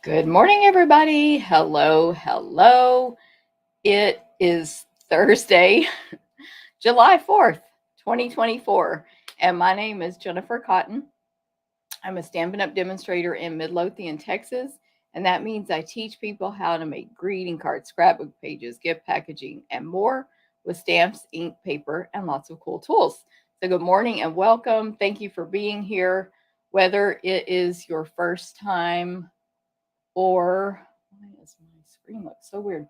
Good morning, everybody. Hello, hello. It is Thursday, July 4th, 2024, and my name is Jennifer Cotton. I'm a Stampin' Up! Demonstrator in Midlothian, Texas, and that means I teach people how to make greeting cards, scrapbook pages, gift packaging, and more with stamps, ink, paper, and lots of cool tools. So, good morning and welcome. Thank you for being here. Whether it is your first time or why does my screen look so weird?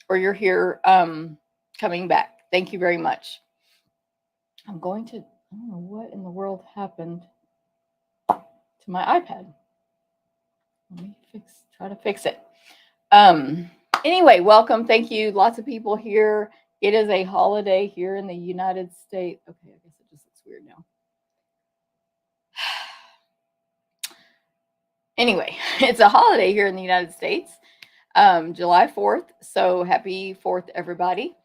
Or you're here coming back. Thank you very much. I don't know what in the world happened to my iPad. Let me try to fix it. Anyway, welcome. Thank you. Lots of people here. It is a holiday here in the United States. Okay, I guess it just looks weird now. Anyway, it's a holiday here in the United States. July 4th. So happy 4th, everybody.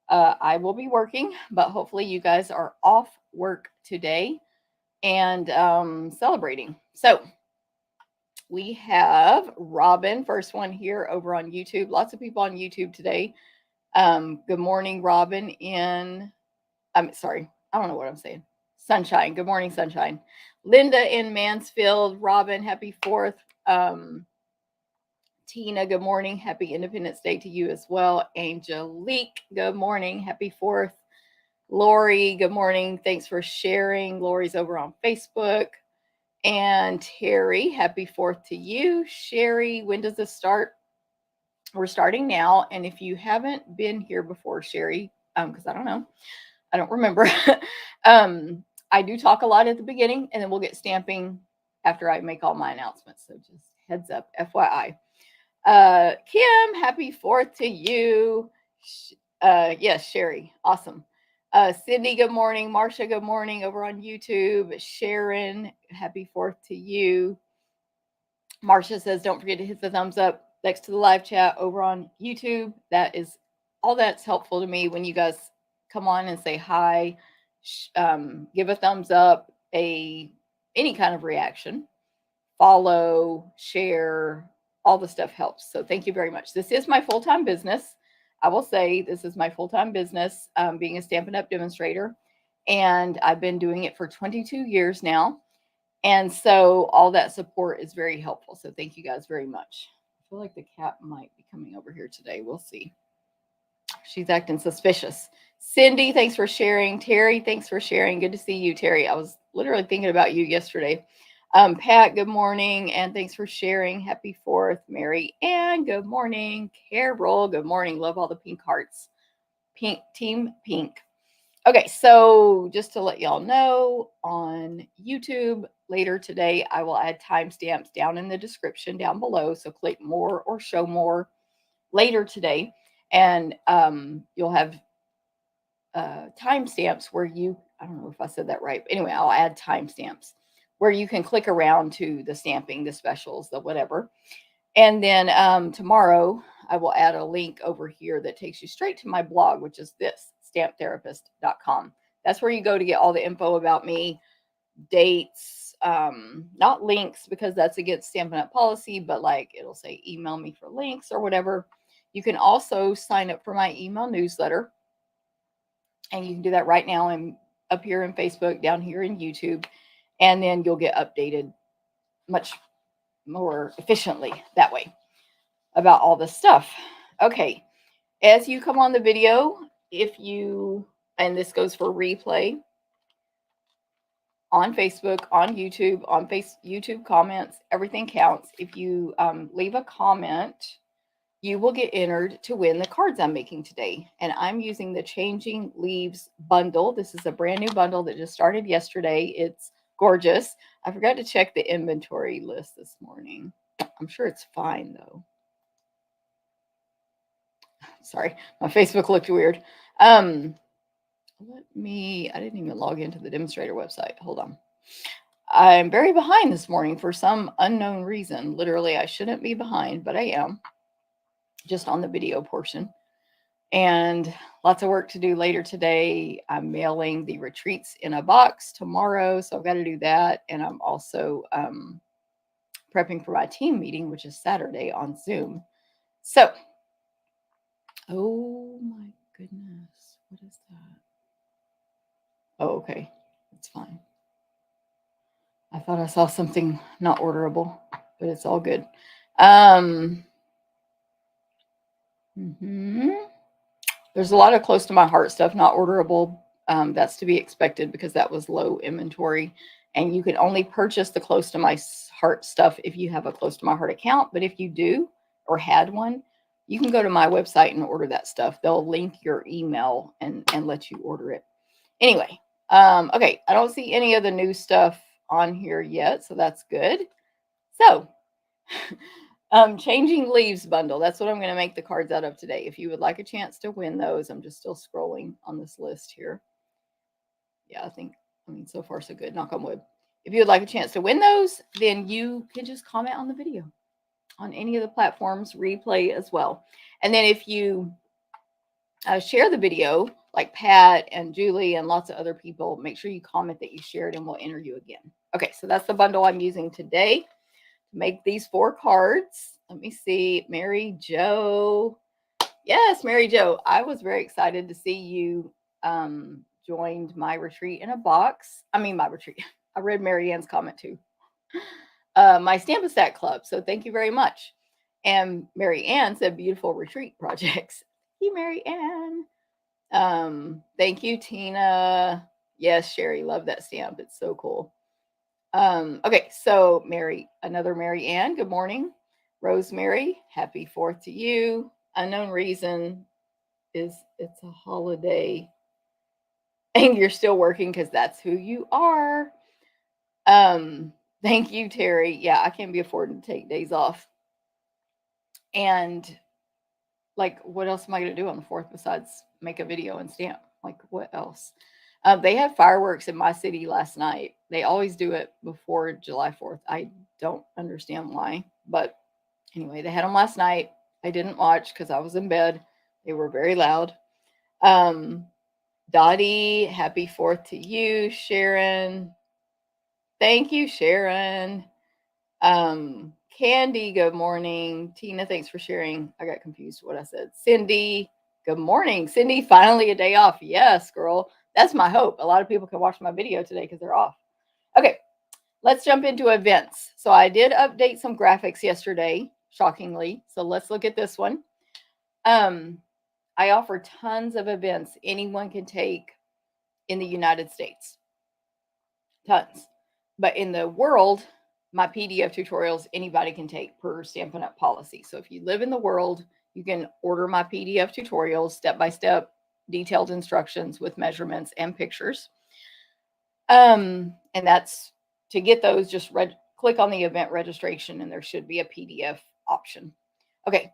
I will be working, but hopefully you guys are off work today and celebrating. So we have Robin, first one here over on YouTube. Lots of people on YouTube today. Good morning, Robin I'm sorry, I don't know what I'm saying. Sunshine. Good morning, Sunshine. Linda in Mansfield. Robin, happy 4th. Tina, good morning. Happy Independence Day to you as well. Angelique, good morning. Happy 4th. Lori, good morning. Thanks for sharing. Lori's over on Facebook. And Terry, happy 4th to you. Sherry, when does this start? We're starting now. And if you haven't been here before, Sherry, because I don't know, I don't remember. I do talk a lot at the beginning, and then we'll get stamping after I make all my announcements. So just heads up, FYI. Kim, happy 4th to you. Yes, Sherry, awesome. Cindy, good morning. Marcia, good morning over on YouTube. Sharon, happy 4th to you. Marcia says, don't forget to hit the thumbs up next to the live chat over on YouTube. That is all that's helpful to me when you guys come on and say hi, give a thumbs up, any kind of reaction, follow, share, all the stuff helps. So thank you very much. This is my full-time business. I will say this is my full-time business, being a Stampin' Up! Demonstrator. And I've been doing it for 22 years now. And so all that support is very helpful. So thank you guys very much. I feel like the cat might be coming over here today. We'll see. She's acting suspicious. Cindy, thanks for sharing. Terry, thanks for sharing. Good to see you, Terry. I was literally thinking about you yesterday. Pat, good morning, and thanks for sharing. Happy 4th, Mary Ann. Good morning, Carol. Good morning. Love all the pink hearts. Pink, team pink. Okay, so just to let y'all know, on YouTube later today, I will add timestamps down in the description down below. So click more or show more later today, and you'll have timestamps where I don't know if I said that right, but anyway, I'll add timestamps where you can click around to the stamping, the specials, the whatever. And then tomorrow, I will add a link over here that takes you straight to my blog, which is this, stamptherapist.com. That's where you go to get all the info about me, dates, not links because that's against Stampin' Up! Policy, but like it'll say email me for links or whatever. You can also sign up for my email newsletter. And you can do that right now and up here in Facebook, down here in YouTube. And then you'll get updated much more efficiently that way about all this stuff. Okay. As you come on the video, and this goes for replay on Facebook, on YouTube, YouTube comments, everything counts. If you leave a comment, you will get entered to win the cards I'm making today. And I'm using the Changing Leaves bundle. This is a brand new bundle that just started yesterday. It's gorgeous. I forgot to check the inventory list this morning. I'm sure it's fine though. Sorry, my Facebook looked weird. I didn't even log into the demonstrator website. Hold on. I'm very behind this morning for some unknown reason. Literally, I shouldn't be behind, but I am. Just on the video portion. And lots of work to do later today. I'm mailing the retreats in a box tomorrow, so I've got to do that. And I'm also prepping for my team meeting, which is Saturday on Zoom. So, oh my goodness, what is that? Oh, okay, it's fine. I thought I saw something not orderable, but it's all good. There's a lot of close to my heart stuff not orderable. That's to be expected because that was low inventory, and you can only purchase the close to my heart stuff if you have a close to my heart account. But if you do or had one, you can go to my website and order that stuff. They'll link your email and let you order it. Anyway, okay, I don't see any of the new stuff on here yet, so that's good. So, changing leaves bundle. That's what I'm going to make the cards out of today. If you would like a chance to win those, I'm just still scrolling on this list here. Yeah, so far so good. Knock on wood. If you would like a chance to win those, then you can just comment on the video on any of the platforms, replay as well. And then if you share the video, like Pat and Julie and lots of other people, make sure you comment that you shared and we'll enter you again. Okay, so that's the bundle I'm using today to make these 4 cards. Let me see. Mary Jo. Yes, Mary Jo. I was very excited to see you joined my retreat in a box. I mean, my retreat. I read Mary Ann's comment too. My Stampin' Stack Club. So thank you very much. And Mary Ann said beautiful retreat projects. Thank you, Mary Ann. Thank you, Tina. Yes, Sherry, love that stamp. It's so cool. Okay, so another Mary Ann, good morning. Rosemary, happy 4th to you. Unknown reason is it's a holiday and you're still working because that's who you are. Thank you, Terry. Yeah, I can't be affording to take days off. And like, what else am I going to do on the 4th besides make a video and stamp? Like, what else? They had fireworks in my city last night. They always do it before July 4th. I don't understand why. But anyway, they had them last night. I didn't watch because I was in bed. They were very loud. Dottie, happy 4th to you. Sharon. Thank you, Sharon. Candy, good morning. Tina, thanks for sharing. I got confused what I said. Cindy, good morning. Cindy, finally a day off. Yes, girl. That's my hope. A lot of people can watch my video today because they're off. Okay, let's jump into events. So I did update some graphics yesterday, shockingly. So let's look at this one. I offer tons of events anyone can take in the United States. Tons. But in the world, my PDF tutorials anybody can take per Stampin' Up policy. So if you live in the world, you can order my PDF tutorials, step-by-step, detailed instructions with measurements and pictures. And that's to get those, just click on the event registration and there should be a PDF option. Okay.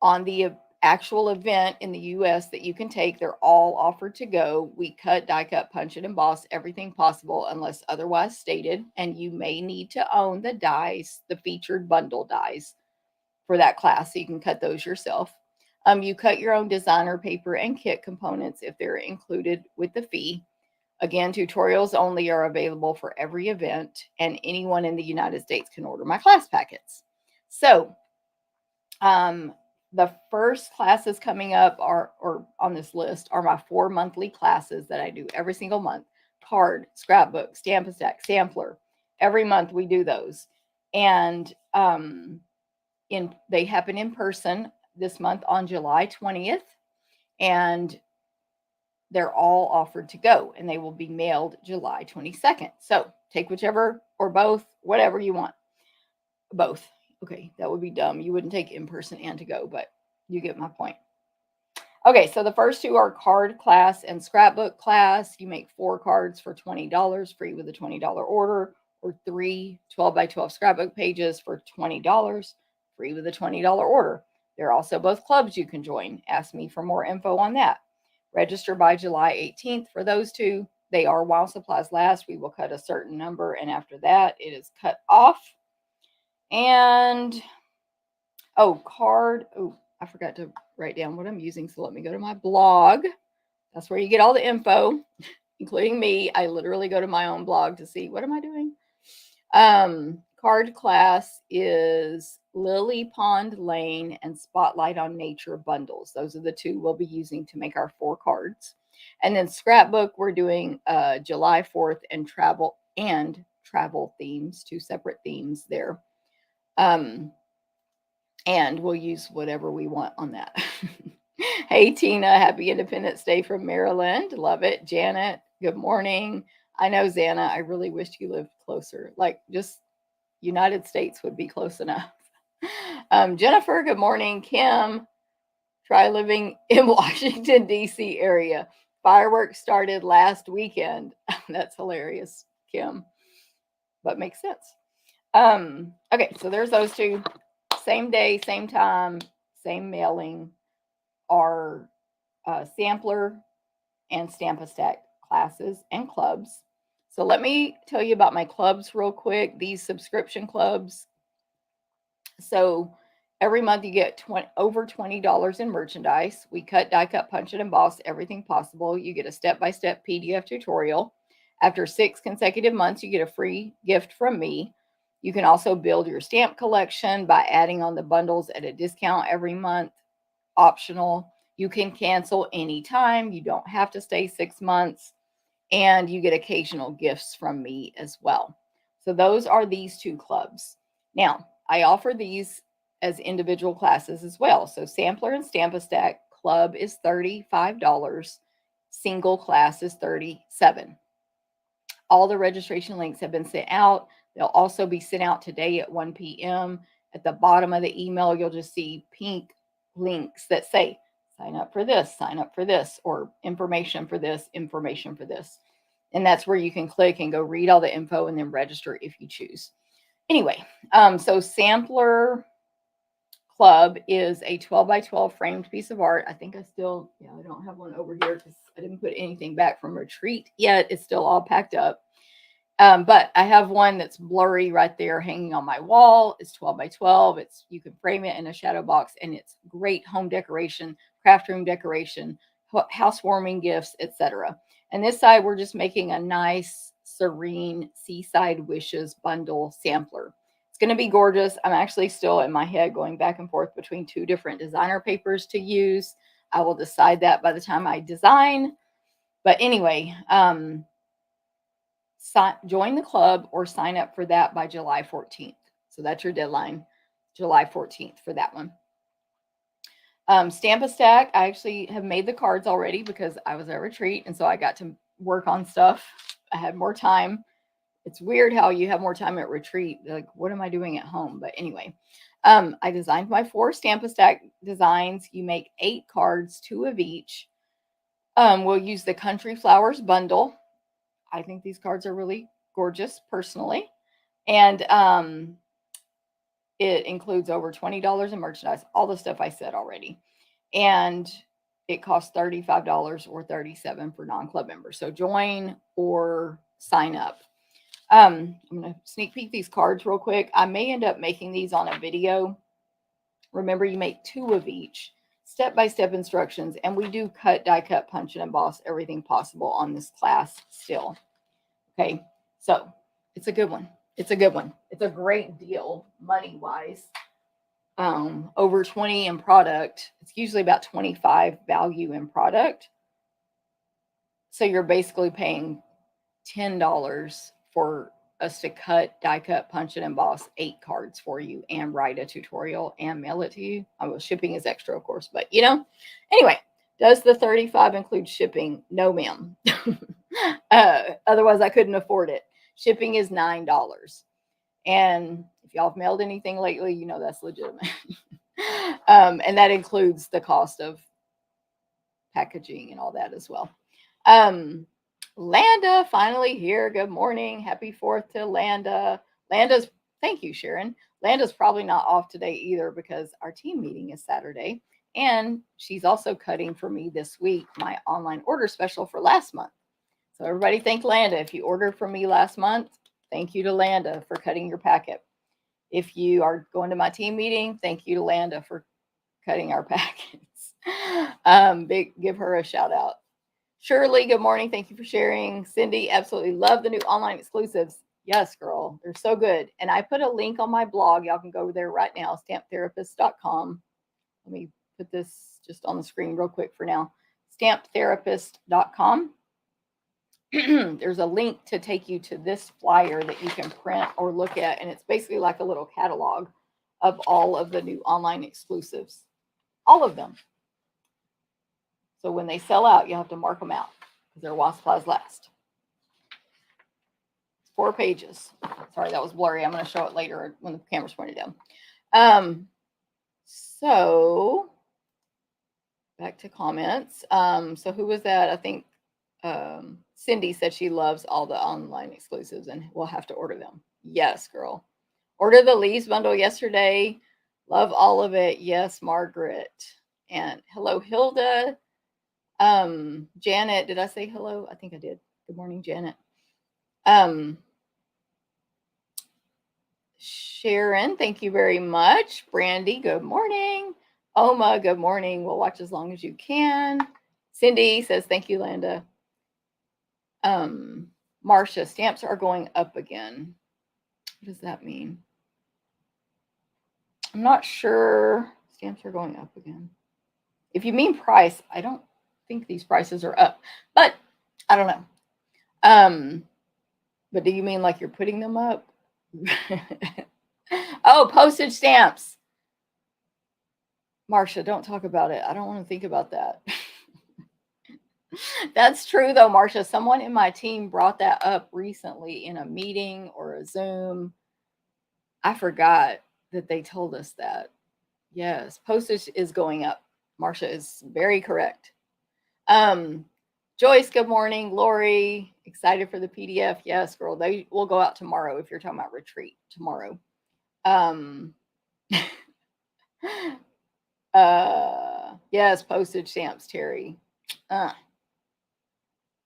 On the actual event in the US that you can take, they're all offered to go. We cut, die cut, punch and emboss everything possible unless otherwise stated. And you may need to own the dies, the featured bundle dies for that class. So you can cut those yourself. You cut your own designer paper and kit components if they're included with the fee. Again, tutorials only are available for every event, and anyone in the United States can order my class packets. So, the first classes coming up or on this list are my 4 monthly classes that I do every single month. Card, scrapbook, Stampin' Stack, sampler. Every month we do those. And they happen in person this month on July 20th. And they're all offered to go and they will be mailed July 22nd. So take whichever or both, whatever you want. Both. Okay, that would be dumb. You wouldn't take in person and to go, but you get my point. Okay, so the first 2 are card class and scrapbook class. You make 4 cards for $20, free with a $20 order, or 3 12x12 scrapbook pages for $20, free with a $20 order. They're also both clubs you can join. Ask me for more info on that. Register by July 18th for those 2. They are while supplies last. We will cut a certain number, and after that, it is cut off. And, card. Oh, I forgot to write down what I'm using, so let me go to my blog. That's where you get all the info, including me. I literally go to my own blog to see what am I doing. card class is Lily Pond Lane and Spotlight on Nature bundles. Those are the two we'll be using to make our 4 cards. And then scrapbook, we're doing July 4th and travel themes, 2 separate themes there. And we'll use whatever we want on that. Hey, Tina, happy Independence Day from Maryland. Love it. Janet, good morning. I know, Xana, I really wish you lived closer. Like, just United States would be close enough. Jennifer, good morning. Kim, try living in Washington, D.C. area. Fireworks started last weekend. That's hilarious, Kim, but makes sense. Okay, so there's those two. Same day, same time, same mailing. Our sampler and Stamp a Stack classes and clubs. So let me tell you about my clubs real quick. These subscription clubs. So every month you get over $20 in merchandise. We cut, die cut, punch it, emboss everything possible. You get a step-by-step PDF tutorial. After 6 consecutive months, you get a free gift from me. You can also build your stamp collection by adding on the bundles at a discount every month. Optional. You can cancel anytime. You don't have to stay 6 months. And you get occasional gifts from me as well. So those are these 2 clubs. Now, I offer these as individual classes as well. So Sampler and Stamp a Stack club is $35. Single class is $37. All the registration links have been sent out. They'll also be sent out today at 1 p.m. At the bottom of the email, you'll just see pink links that say, sign up for this, or information for this, information for this. And that's where you can click and go read all the info and then register if you choose. Anyway, so Sampler Club is a 12 by 12 framed piece of art. I think I don't have one over here because I didn't put anything back from retreat yet. It's still all packed up. But I have one that's blurry right there hanging on my wall. It's 12 by 12. You can frame it in a shadow box, and it's great home decoration, craft room decoration, housewarming gifts, etc. And this side, we're just making a nice, serene Seaside Wishes bundle sampler. It's going to be gorgeous. I'm actually still in my head going back and forth between 2 different designer papers to use. I will decide that by the time I design. But anyway, join the club or sign up for that by July 14th. So that's your deadline, July 14th for that one. Stamp a Stack, I actually have made the cards already because I was at retreat, and so I got to work on stuff. I had more time. It's weird how you have more time at retreat. Like, what am I doing at home? But anyway, I designed my 4 Stamp a Stack designs. You make 8 cards, 2 of each. We'll use the Country Flowers bundle. I think these cards are really gorgeous personally. And it includes over $20 in merchandise, all the stuff I said already. And it costs $35 or $37 for non-club members. So join or sign up. I'm going to sneak peek these cards real quick. I may end up making these on a video. Remember, you make 2 of each. Step-by-step instructions, and we do cut, die cut, punch, and emboss everything possible on this class still. Okay, so it's a good one. It's a good one. It's a great deal money-wise. Over 20 in product. It's usually about 25 value in product. So you're basically paying $10 for us to cut, die cut, punch, and emboss 8 cards for you and write a tutorial and mail it to you. Shipping is extra, of course, but anyway, does the $35 include shipping? No, ma'am. Otherwise I couldn't afford it. Shipping is $9. And if y'all have mailed anything lately, you know that's legitimate. And that includes the cost of packaging and all that as well. Landa finally here. Good morning. Happy 4th to Landa. Thank you, Sharon. Landa's probably not off today either because our team meeting is Saturday. And she's also cutting for me this week my online order special for last month. So everybody thank Landa. If you ordered from me last month, thank you to Landa for cutting your packet. If you are going to my team meeting, thank you to Landa for cutting our packets. Give her a shout out. Shirley, good morning. Thank you for sharing. Cindy, absolutely love the new online exclusives. Yes, girl. They're so good. And I put a link on my blog. Y'all can go there right now, stamptherapist.com. Let me put this just on the screen real quick for now. Stamptherapist.com. There's a link to take you to this flyer that you can print or look at. And it's basically like a little catalog of all of the new online exclusives. All of them. So when they sell out, you have to mark them out because they're while supplies last. 4 pages. Sorry, that was blurry. I'm going to show it later when the camera's pointed down. So back to comments. So who was that? I think Cindy said she loves all the online exclusives and we'll have to order them. Yes, girl. Order the Leaves bundle yesterday. Love all of it. Yes, Margaret. And hello, Hilda. Janet, did I say hello? I think I did. Good morning, Janet. Sharon, thank you very much. Brandy, good morning. Oma, good morning. We'll watch as long as you can. Cindy says, thank you, Landa. Marcia, stamps are going up again. What does that mean? I'm not sure. Stamps are going up again. If you mean price, I don't think these prices are up, but I don't know. But do you mean like you're putting them up? Oh, postage stamps. Marcia, don't talk about it. I don't want to think about that. That's true, though, Marcia. Someone in my team brought that up recently in a meeting or a Zoom. I forgot that they told us that. Yes, postage is going up. Marcia is very correct. Joyce, good morning. Lori, excited for the PDF. Yes, girl. They will go out tomorrow if you're talking about retreat tomorrow. Yes, postage stamps, Terry.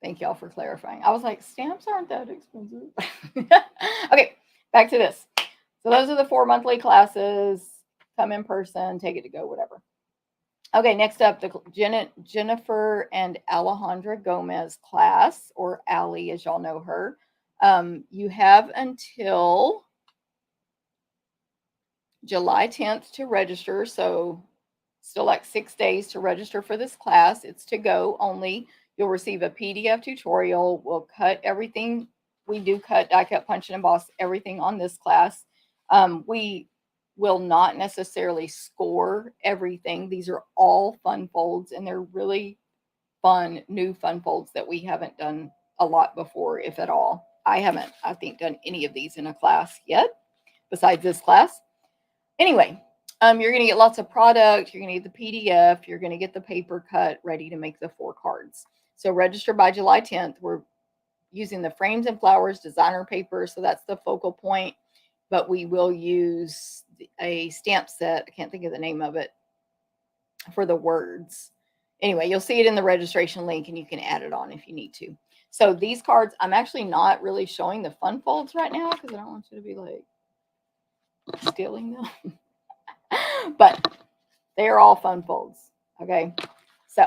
Thank y'all for clarifying. I was like, stamps aren't that expensive. Okay, back to this. So those are the 4 monthly classes. Come in person, take it to go, whatever. Okay, next up, the Jennifer and Alejandra Gomez class, or Allie, as y'all know her. You have until July 10th to register, so still like 6 days to register for this class. It's to go only. You'll receive a PDF tutorial. We'll cut everything. We do cut, die cut, punch, and emboss everything on this class. We will not necessarily score everything. These are all fun folds, and they're really fun, new fun folds that we haven't done a lot before, if at all. I haven't, I think, done any of these in a class yet, besides this class. Anyway, you're going to get lots of product. You're going to get the PDF. You're going to get the paper cut ready to make the 4 cards. So register by July 10th. We're using the Frames and Flowers designer paper, so that's the focal point. But we will use a stamp set. I can't think of the name of it for the words. Anyway, you'll see it in the registration link, and you can add it on if you need to. So these cards, I'm actually not really showing the fun folds right now because I don't want you to be like stealing them. But they are all fun folds. Okay. So,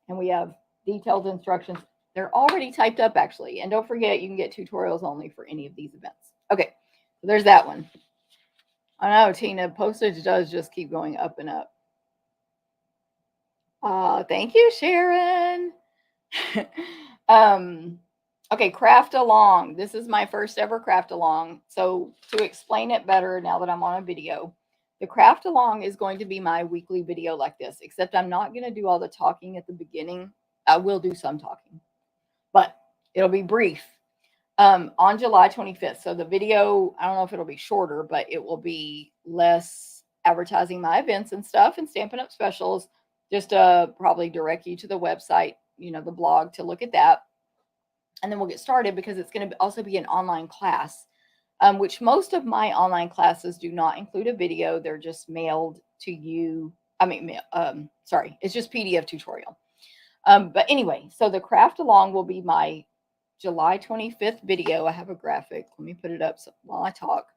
and we have detailed instructions. They're already typed up, actually. And don't forget, you can get tutorials only for any of these events. Okay. So there's that one. I know, Tina, postage does just keep going up and up. Thank you, Sharon. Okay, craft along. This is my first ever craft along. So to explain it better now that I'm on a video, the craft along is going to be my weekly video like this, except I'm not going to do all the talking at the beginning. I will do some talking, but it'll be brief. On July 25th. So the video, I don't know if it'll be shorter, but it will be less advertising my events and stuff and Stampin' Up specials, just to probably direct you to the website, you know, the blog, to look at that. And then we'll get started because it's going to also be an online class, which most of my online classes do not include a video. They're just mailed to you. I mean, sorry, it's just PDF tutorial. But anyway, so the craft along will be my July 25th video. I have a graphic. Let me put it up while I talk.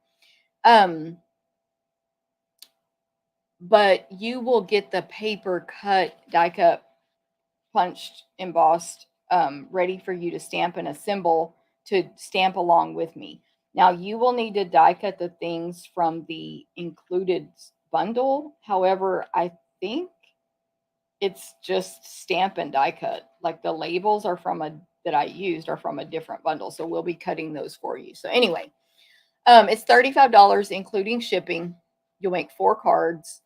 But you will get the paper cut, die cut, punched, embossed, ready for you to stamp and assemble to stamp along with me. Now, you will need to die cut the things from the included bundle. However, I think it's just stamp and die cut. Like the labels are that I used are from a different bundle. So we'll be cutting those for you. So anyway, it's $35 including shipping. You'll make 4 cards.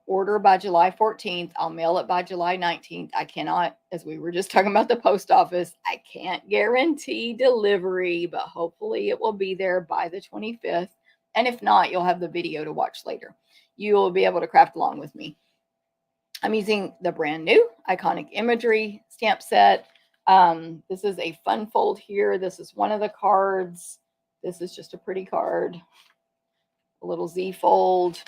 Order by July 14th. I'll mail it by July 19th. I cannot, as we were just talking about the post office, I can't guarantee delivery, but hopefully it will be there by the 25th. And if not, you'll have the video to watch later. You will be able to craft along with me. I'm using the brand new Iconic Imagery stamp set. This is a fun fold here. This is one of the cards. This is just a pretty card. A little Z fold.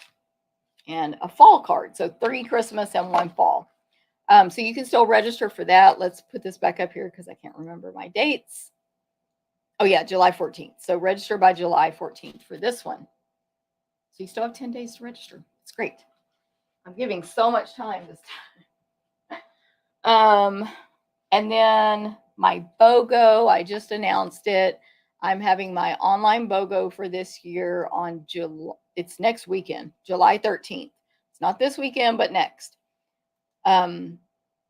And a fall card. So 3 Christmas and 1 fall. So you can still register for that. Let's put this back up here because I can't remember my dates. Oh yeah, July 14th. So register by July 14th for this one. So you still have 10 days to register. It's great. I'm giving so much time this time. And then my BOGO, I just announced it. I'm having my online BOGO for this year on July. It's next weekend, July 13th. It's not this weekend, but next.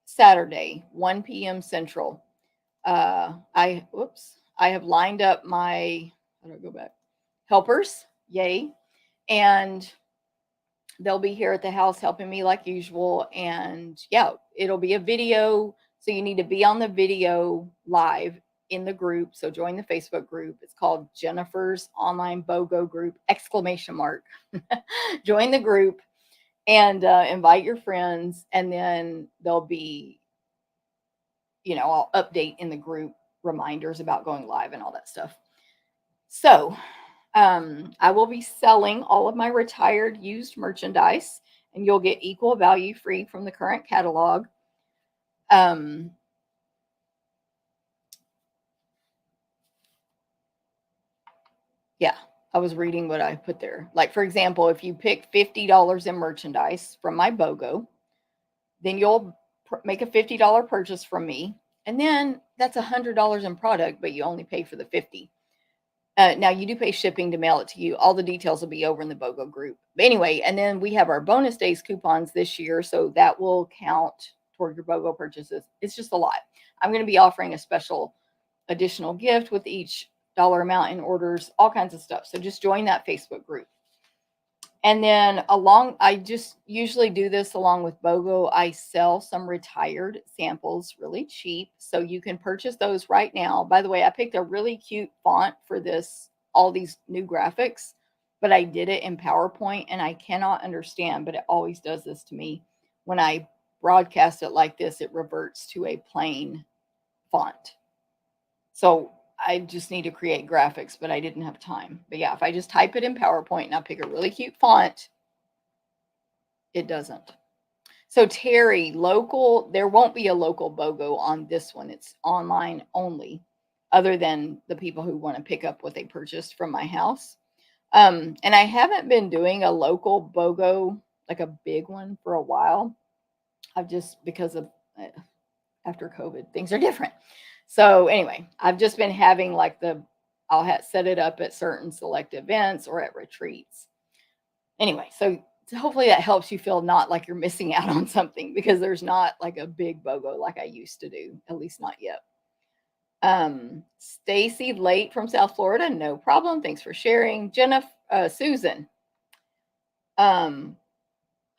Saturday, 1 p.m. Central. I have lined up my, how do I go back? Helpers, yay. And they'll be here at the house helping me like usual. And yeah, it'll be a video. So you need to be on the video live in the group. So join the Facebook group. It's called Jennifer's Online BOGO Group, ! Join the group and invite your friends. And then there'll be, I'll update in the group reminders about going live and all that stuff. So I will be selling all of my retired used merchandise, and you'll get equal value free from the current catalog. Yeah, I was reading what I put there. Like, for example, if you pick $50 in merchandise from my BOGO, then you'll make a $50 purchase from me. And then that's $100 in product, but you only pay for the 50. Now you do pay shipping to mail it to you. All the details will be over in the BOGO group. But anyway, and then we have our bonus days coupons this year. So that will count toward your BOGO purchases. It's just a lot. I'm going to be offering a special additional gift with each dollar amount in orders, all kinds of stuff. So just join that Facebook group. And then I just usually do this along with BOGO. I sell some retired samples really cheap. So you can purchase those right now. By the way, I picked a really cute font for all these new graphics, but I did it in PowerPoint and I cannot understand, but it always does this to me. When I broadcast it like this, it reverts to a plain font. So I just need to create graphics, but I didn't have time. But yeah, if I just type it in PowerPoint and I pick a really cute font, it doesn't. So Terry, there won't be a local BOGO on this one. It's online only, other than the people who want to pick up what they purchased from my house. And I haven't been doing a local BOGO, like a big one, for a while. Because of after COVID, things are different. So anyway, I've just been having I'll set it up at certain select events or at retreats. Anyway, so hopefully that helps you feel not like you're missing out on something, because there's not like a big BOGO like I used to do, at least not yet. Stacy Late from South Florida, no problem. Thanks for sharing. Susan, I'm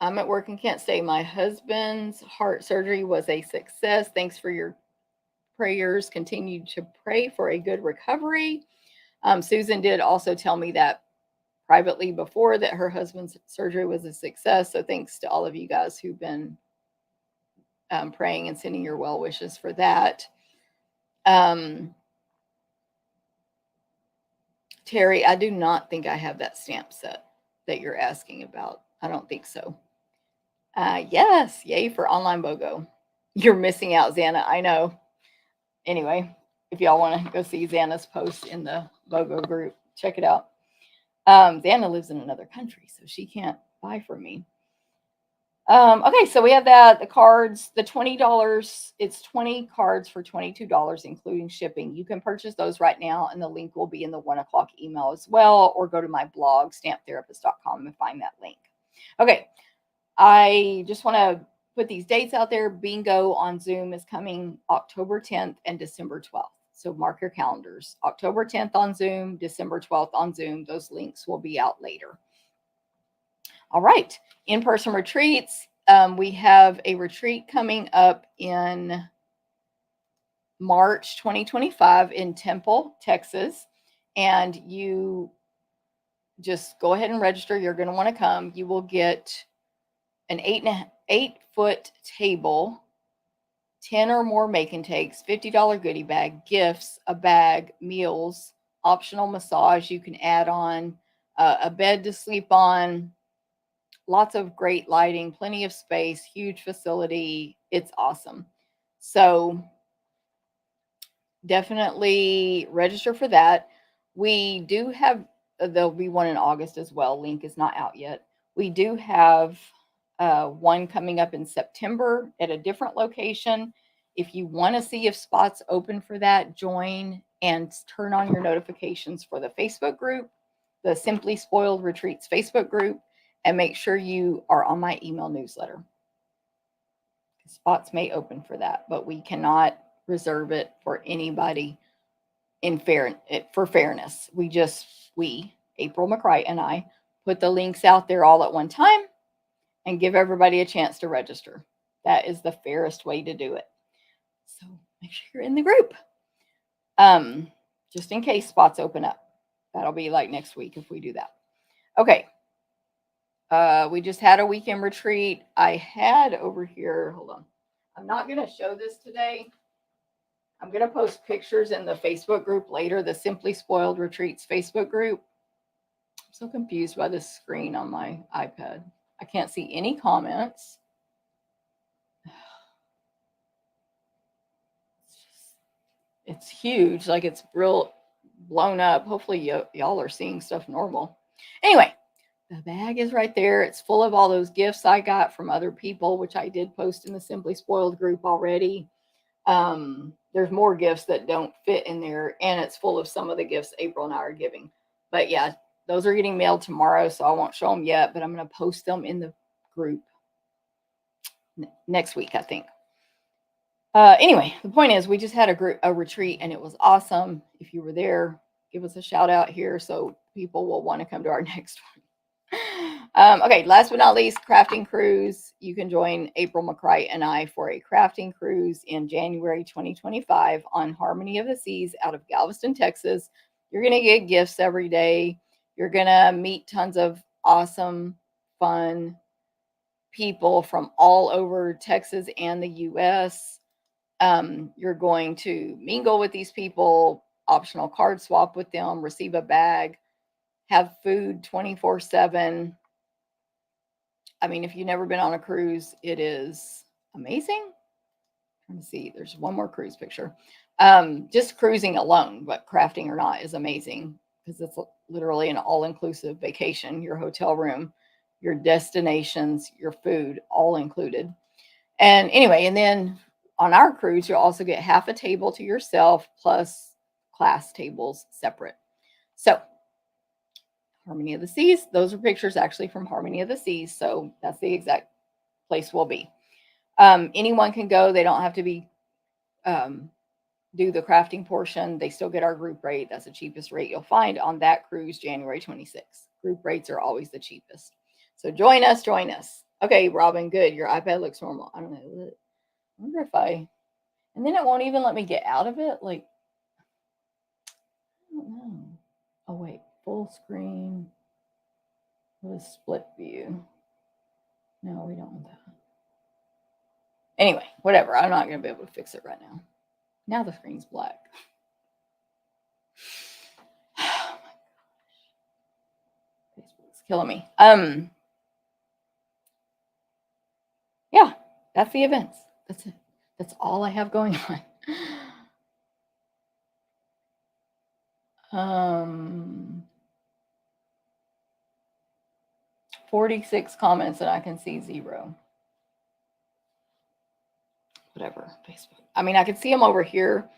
at work and can't stay. My husband's heart surgery was a success. Thanks for your prayers. Continue to pray for a good recovery. Susan did also tell me that privately before, that her husband's surgery was a success. So thanks to all of you guys who've been praying and sending your well wishes for that. Terry, I do not think I have that stamp set that you're asking about. I don't think so. Yes, yay for online BOGO. You're missing out, Xana. I know. Anyway, if y'all want to go see Xana's post in the BOGO group, check it out. Xana lives in another country, so she can't buy from me. Okay, so we have that. The cards, the $20, it's 20 cards for $22, including shipping. You can purchase those right now, and the link will be in the 1 o'clock email as well, or go to my blog, stamptherapist.com, and find that link. Okay, I just want to put these dates out there. Bingo on Zoom is coming October 10th and December 12th. So mark your calendars. October 10th on Zoom, December 12th on Zoom. Those links will be out later. All right, in-person retreats. We have a retreat coming up in March 2025 in Temple, Texas. And you just go ahead and register. You're going to want to come. You will get an 8-foot table, 10 or more make and takes, $50 goodie bag, gifts, a bag, meals, optional massage you can add on, a bed to sleep on, lots of great lighting, plenty of space, huge facility. It's awesome. So definitely register for that. We do have, there'll be one in August as well. Link is not out yet. We do have one coming up in September at a different location. If you want to see if spots open for that, join and turn on your notifications for the Facebook group, the Simply Spoiled Retreats Facebook group, and make sure you are on my email newsletter. Spots may open for that, but we cannot reserve it for anybody for fairness. April McCray and I, put the links out there all at one time and give everybody a chance to register. That is the fairest way to do it. So make sure you're in the group. Just in case spots open up. That'll be like next week if we do that. Okay. We just had a weekend retreat. I had over here, hold on. I'm not going to show this today. I'm going to post pictures in the Facebook group later, the Simply Spoiled Retreats Facebook group. I'm so confused by this screen on my iPad. I can't see any comments. It's huge, like it's real blown up. Hopefully y'all are seeing stuff normal. Anyway, the bag is right there. It's full of all those gifts I got from other people, which I did post in the Simply Spoiled group already. There's more gifts that don't fit in there, and it's full of some of the gifts April and I are giving. But yeah, those are getting mailed tomorrow, so I won't show them yet, but I'm going to post them in the group next week, I think. Anyway, the point is we just had a retreat, and it was awesome. If you were there, give us a shout out here so people will want to come to our next one. Okay, last but not least, crafting cruise. You can join April McCray and I for a crafting cruise in January 2025 on Harmony of the Seas out of Galveston, Texas. You're going to get gifts every day. You're going to meet tons of awesome, fun people from all over Texas and the U.S. You're going to mingle with these people, optional card swap with them, receive a bag, have food 24/7. I mean, if you've never been on a cruise, it is amazing. I'm trying to see, there's one more cruise picture. Just cruising alone, but crafting or not, is amazing because it's literally an all-inclusive vacation. Your hotel room, your destinations, your food, all included. And anyway, and then on our cruise, you'll also get half a table to yourself plus class tables separate. So Harmony of the Seas, those are pictures actually from Harmony of the Seas. So that's the exact place we'll be. Anyone can go. They don't have to be do the crafting portion. They still get our group rate. That's the cheapest rate you'll find on that cruise, January 26th. Group rates are always the cheapest. So join us, join us. Okay, Robin, good. Your iPad looks normal. I don't know. I wonder if and then it won't even let me get out of it. Like, I don't know. Oh, wait, full screen with split view. No, we don't want that. Anyway, whatever. I'm not going to be able to fix it right now. Now the screen's black. Oh my gosh. Facebook's killing me. Yeah, that's the events. That's it. That's all I have going on. 46 comments and I can see 0. whatever, Facebook. I mean, I can see them over here.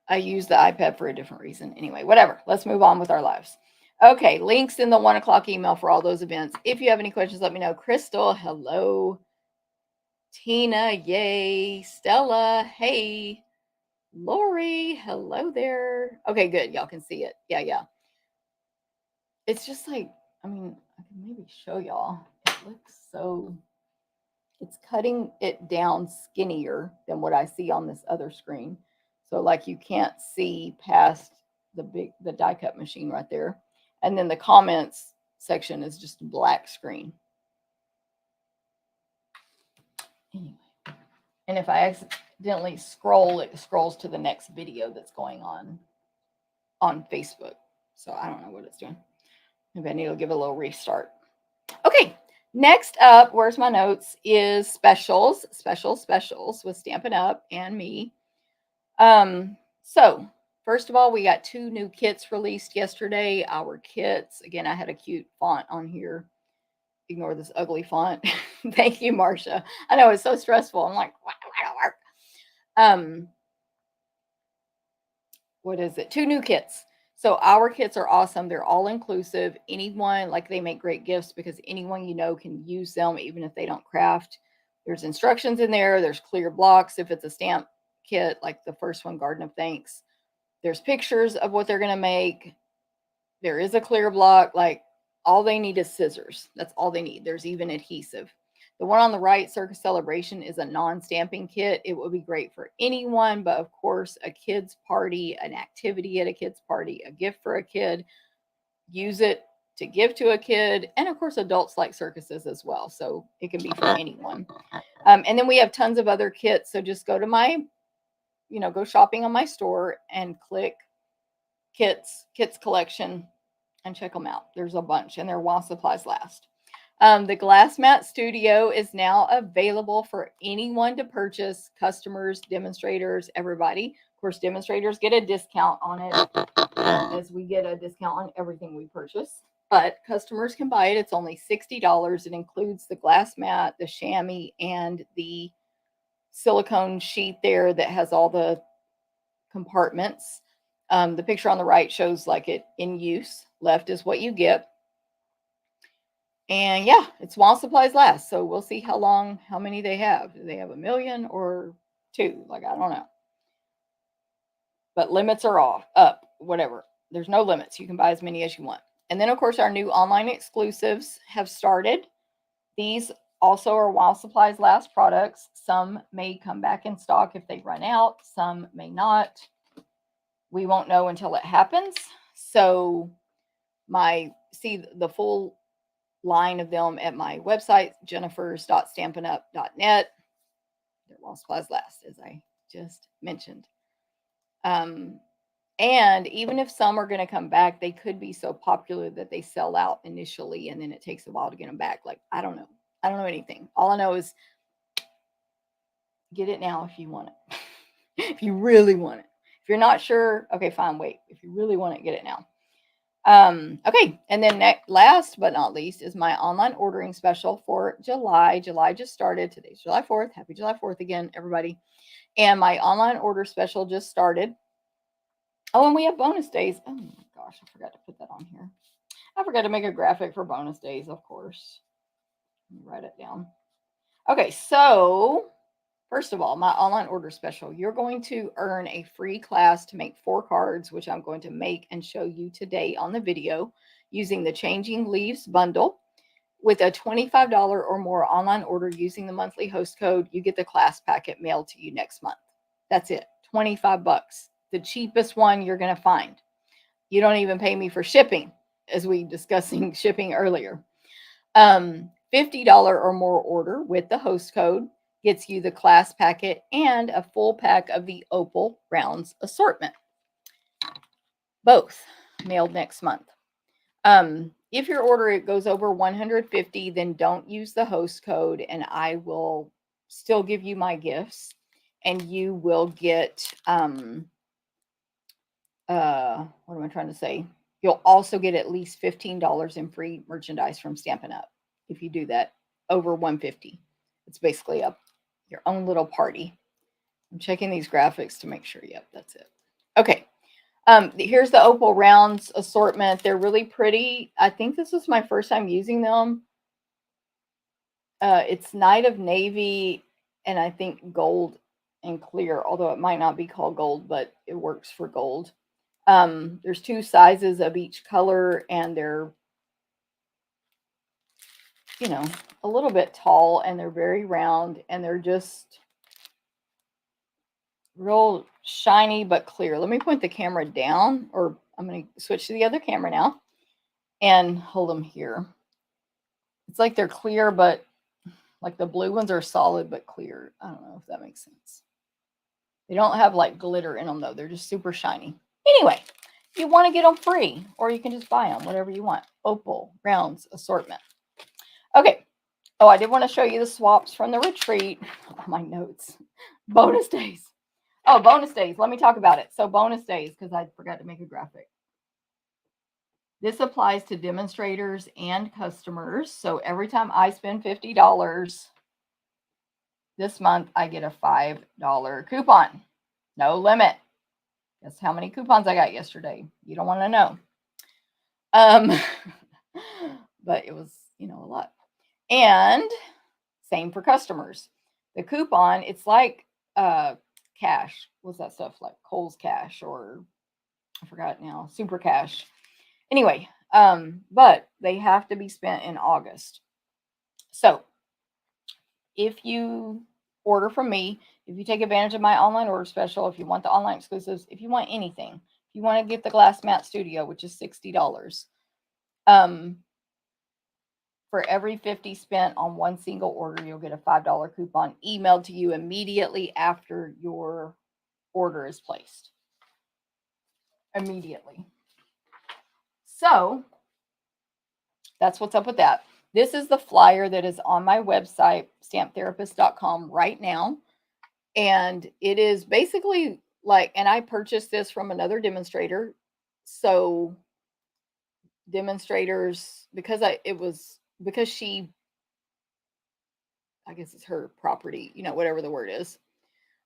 I use the iPad for a different reason. Anyway, whatever. Let's move on with our lives. Okay, links in the 1 o'clock email for all those events. If you have any questions, let me know. Crystal, hello. Tina, yay. Stella, hey. Lori, hello there. Okay, good. Y'all can see it. Yeah. It's just like, I mean, I can maybe show y'all. It looks so, it's cutting it down skinnier than what I see on this other screen. So like you can't see past the die cut machine right there. And then the comments section is just a black screen. Anyway. And if I accidentally scroll, it scrolls to the next video that's going on Facebook. So I don't know what it's doing. Maybe I need to give it a little restart. Okay, next up, where's my notes, is specials with Stampin' Up and me. So first of all, we got 2 new kits released yesterday. Our kits, again, I had a cute font on here. Ignore this ugly font. Thank you, Marcia. I know it's so stressful. I'm like, why don't work? What is it? 2 new kits. So our kits are awesome. They're all inclusive. Anyone, like, they make great gifts because anyone you know can use them, even if they don't craft. There's instructions in there. There's clear blocks if it's a stamp kit, like the first one, Garden of Thanks. There's pictures of what they're going to make. There is a clear block. Like, all they need is scissors. That's all they need. There's even adhesive. The one on the right, Circus Celebration, is a non-stamping kit. It would be great for anyone, but of course, a kid's party, an activity at a kid's party, a gift for a kid. Use it to give to a kid. And of course, adults like circuses as well. So it can be for anyone. And then we have tons of other kits. So just go to my, go shopping on my store and click kits collection and check them out. There's a bunch and they're while supplies last. The Glass Mat Studio is now available for anyone to purchase, customers, demonstrators, everybody. Of course, demonstrators get a discount on it, as we get a discount on everything we purchase. But customers can buy it. It's only $60. It includes the glass mat, the chamois, and the silicone sheet there that has all the compartments. The picture on the right shows like it in use. Left is what you get. And yeah, it's while supplies last. So we'll see how many they have. Do they have 1 million or 2? Like, I don't know. But limits are up, whatever. There's no limits. You can buy as many as you want. And then, of course, our new online exclusives have started. These also are while supplies last products. Some may come back in stock if they run out. Some may not. We won't know until it happens. So see the full line of them at my website, jennifers.stampinup.net. They're while supplies last, as I just mentioned. And even if some are going to come back, they could be so popular that they sell out initially and then it takes a while to get them back. Like, I don't know. I don't know anything. All I know is get it now if you want it. If you really want it. If you're not sure, okay, fine, wait. If you really want it, get it now. Okay, and then last but not least is my online ordering special for July. July just started. Today's July 4th. Happy July 4th again, everybody. And my online order special just started. Oh, and we have bonus days. Oh my gosh, I forgot to put that on here. I forgot to make a graphic for bonus days, of course. Let me write it down. Okay, so first of all, my online order special, you're going to earn a free class to make 4 cards, which I'm going to make and show you today on the video using the Changing Leaves bundle. With a $25 or more online order using the monthly host code, you get the class packet mailed to you next month. That's it, $25. The cheapest one you're going to find. You don't even pay me for shipping, as we discussing shipping earlier. $50 or more order with the host code gets you the class packet and a full pack of the Opal Rounds Assortment. Both mailed next month. If your order goes over 150, then don't use the host code and I will still give you my gifts and you will get, what am I trying to say? You'll also get at least $15 in free merchandise from Stampin' Up if you do that over 150. It's basically your own little party. I'm checking these graphics to make sure. Yep, that's it. Okay. Here's the Opal Rounds Assortment. They're really pretty. I think this was my first time using them. It's Night of Navy and I think gold and clear, although it might not be called gold, but it works for gold. There's 2 sizes of each color, and they're, you know, a little bit tall, and they're very round, and they're just real shiny but clear. Let me point the camera down, or I'm going to switch to the other camera now and hold them here. It's like they're clear, but like the blue ones are solid but clear. I don't know if that makes sense. They don't have like glitter in them though. They're just super shiny. Anyway, you want to get them free, or you can just buy them, whatever you want. Opal Rounds Assortment. Okay. Oh, I did want to show you the swaps from the retreat. Oh, my notes. Bonus days. Oh, bonus days. Let me talk about it. So bonus days, because I forgot to make a graphic. This applies to demonstrators and customers. So every time I spend $50 this month, I get a $5 coupon. No limit. Guess how many coupons I got yesterday? You don't want to know. But it was, a lot. And same for customers. The coupon, it's like cash. What's that stuff? Like Kohl's Cash, or I forgot now, Super Cash. Anyway, but they have to be spent in August. So if you order from me, if you take advantage of my online order special, if you want the online exclusives, if you want anything, if you want to get the Glass Mat Studio, which is $60, for every $50 spent on one single order, you'll get a $5 coupon emailed to you immediately after your order is placed. Immediately. So that's what's up with that. This is the flyer that is on my website, stamptherapist.com, right now. And it is basically like, and I purchased this from another demonstrator. So demonstrators, because she, I guess it's her property, whatever the word is.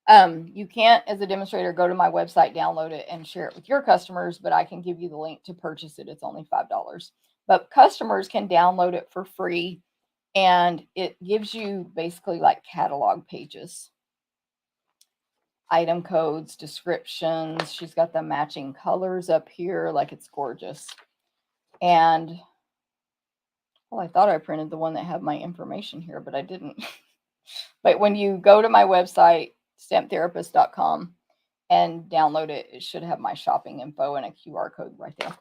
You can't, as a demonstrator, go to my website, download it, and share it with your customers, but I can give you the link to purchase it. It's only $5. But customers can download it for free, and it gives you basically like catalog pages, item codes, descriptions. She's got the matching colors up here, like it's gorgeous. And, well, I thought I printed the one that had my information here, but I didn't. But when you go to my website, stamptherapist.com, and download it, it should have my shopping info and a QR code right there.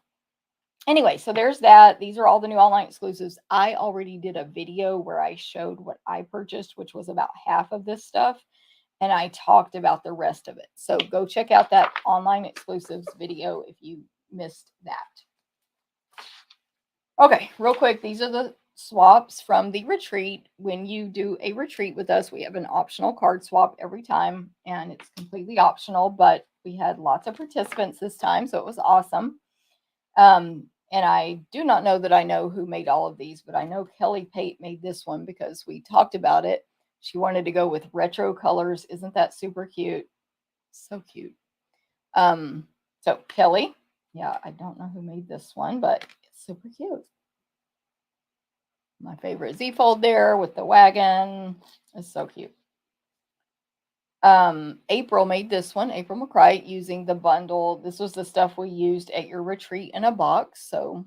Anyway, so there's that. These are all the new online exclusives. I already did a video where I showed what I purchased, which was about half of this stuff, and I talked about the rest of it. So go check out that online exclusives video if you missed that. Okay, real quick, these are the swaps from the retreat. When you do a retreat with us, we have an optional card swap every time, and it's completely optional, but we had lots of participants this time, so it was awesome. And I do not know that I know who made all of these, but I know Kelly Pate made this one because we talked about it. She wanted to go with retro colors. Isn't that super cute? So cute. So Kelly, yeah, I don't know who made this one, but it's super cute. My favorite Z-fold there with the wagon. It's so cute. April made this one, April McCright, using the bundle. This was the stuff we used at your retreat in a box. So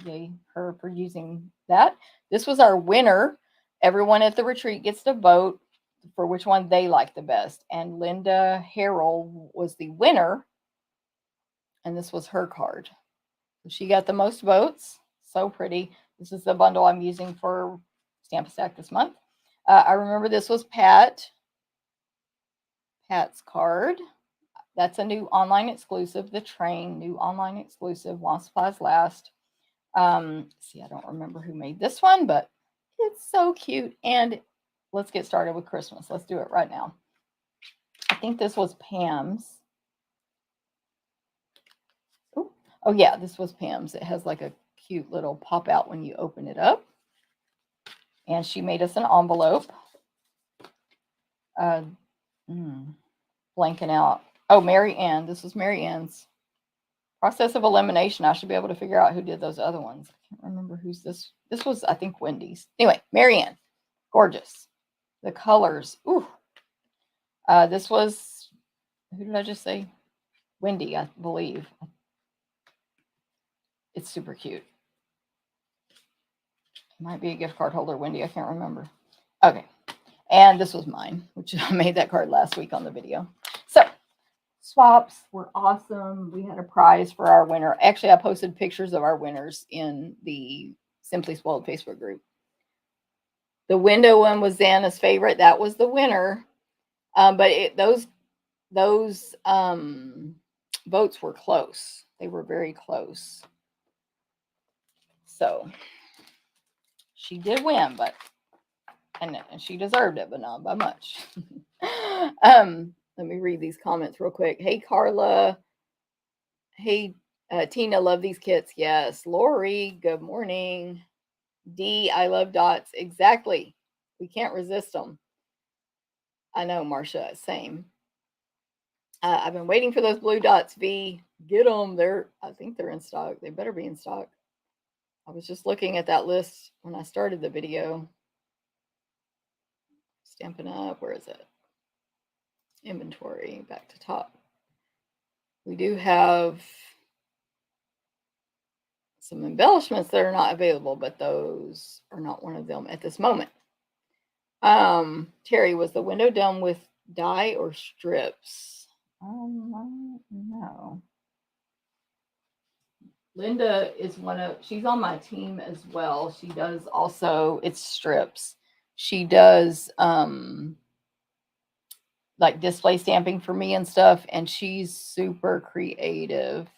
yay her for using that. This was our winner. Everyone at the retreat gets to vote for which one they like the best. And Linda Harrell was the winner. And this was her card. So she got the most votes. So pretty. This is the bundle I'm using for Stamp Stack this month. I remember this was Pat's card. That's a new online exclusive. The Train, new online exclusive. While supplies last. See, I don't remember who made this one, but it's so cute. And let's get started with Christmas. Let's do it right now. I think this was Pam's. Oh yeah, this was Pam's. It has like a cute little pop out when you open it up. And she made us an envelope. Uh, blanking out. Oh, Mary Ann. This was Mary Ann's. Process of elimination. I should be able to figure out who did those other ones. I can't remember who's this. This was, I think, Wendy's. Anyway, Mary Ann. Gorgeous. The colors. Ooh. This was, who did I just say? Wendy, I believe. It's super cute. It might be a gift card holder, Wendy. I can't remember. Okay. And this was mine, which I made that card last week on the video. So swaps were awesome. We had a prize for our winner. Actually, I posted pictures of our winners in the Simply Spoiled Facebook group. The window one was Xana's favorite. That was the winner. But those votes were close. They were very close. So she did win, but and she deserved it, but not by much. Let me read these comments real quick. Hey, Carla. Hey, Tina, love these kits. Yes. Lori, good morning. D, I love dots. Exactly. We can't resist them. I know, Marcia, same. I've been waiting for those blue dots, V. Get them. I think they're in stock. They better be in stock. I was just looking at that list when I started the video. Stampin' Up. Where is it? Inventory. Back to top. We do have some embellishments that are not available, but those are not one of them at this moment. Terry, was the window done with dye or strips? No. Linda is she's on my team as well. She does also, it's strips. She does like display stamping for me and stuff, and she's super creative.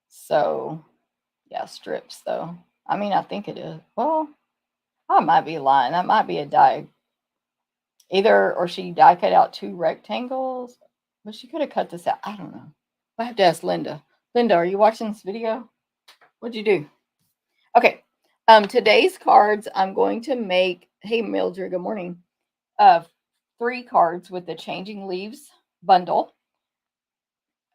So yeah, strips though. I mean, I think it is. Well, I might be lying. That might be a die. Or she die cut out 2 rectangles, but she could have cut this out. I don't know. I have to ask Linda. Linda, are you watching this video? What'd you do? Okay. Today's cards, I'm going to make, hey, Mildred, good morning. 3 cards with the Changing Leaves bundle.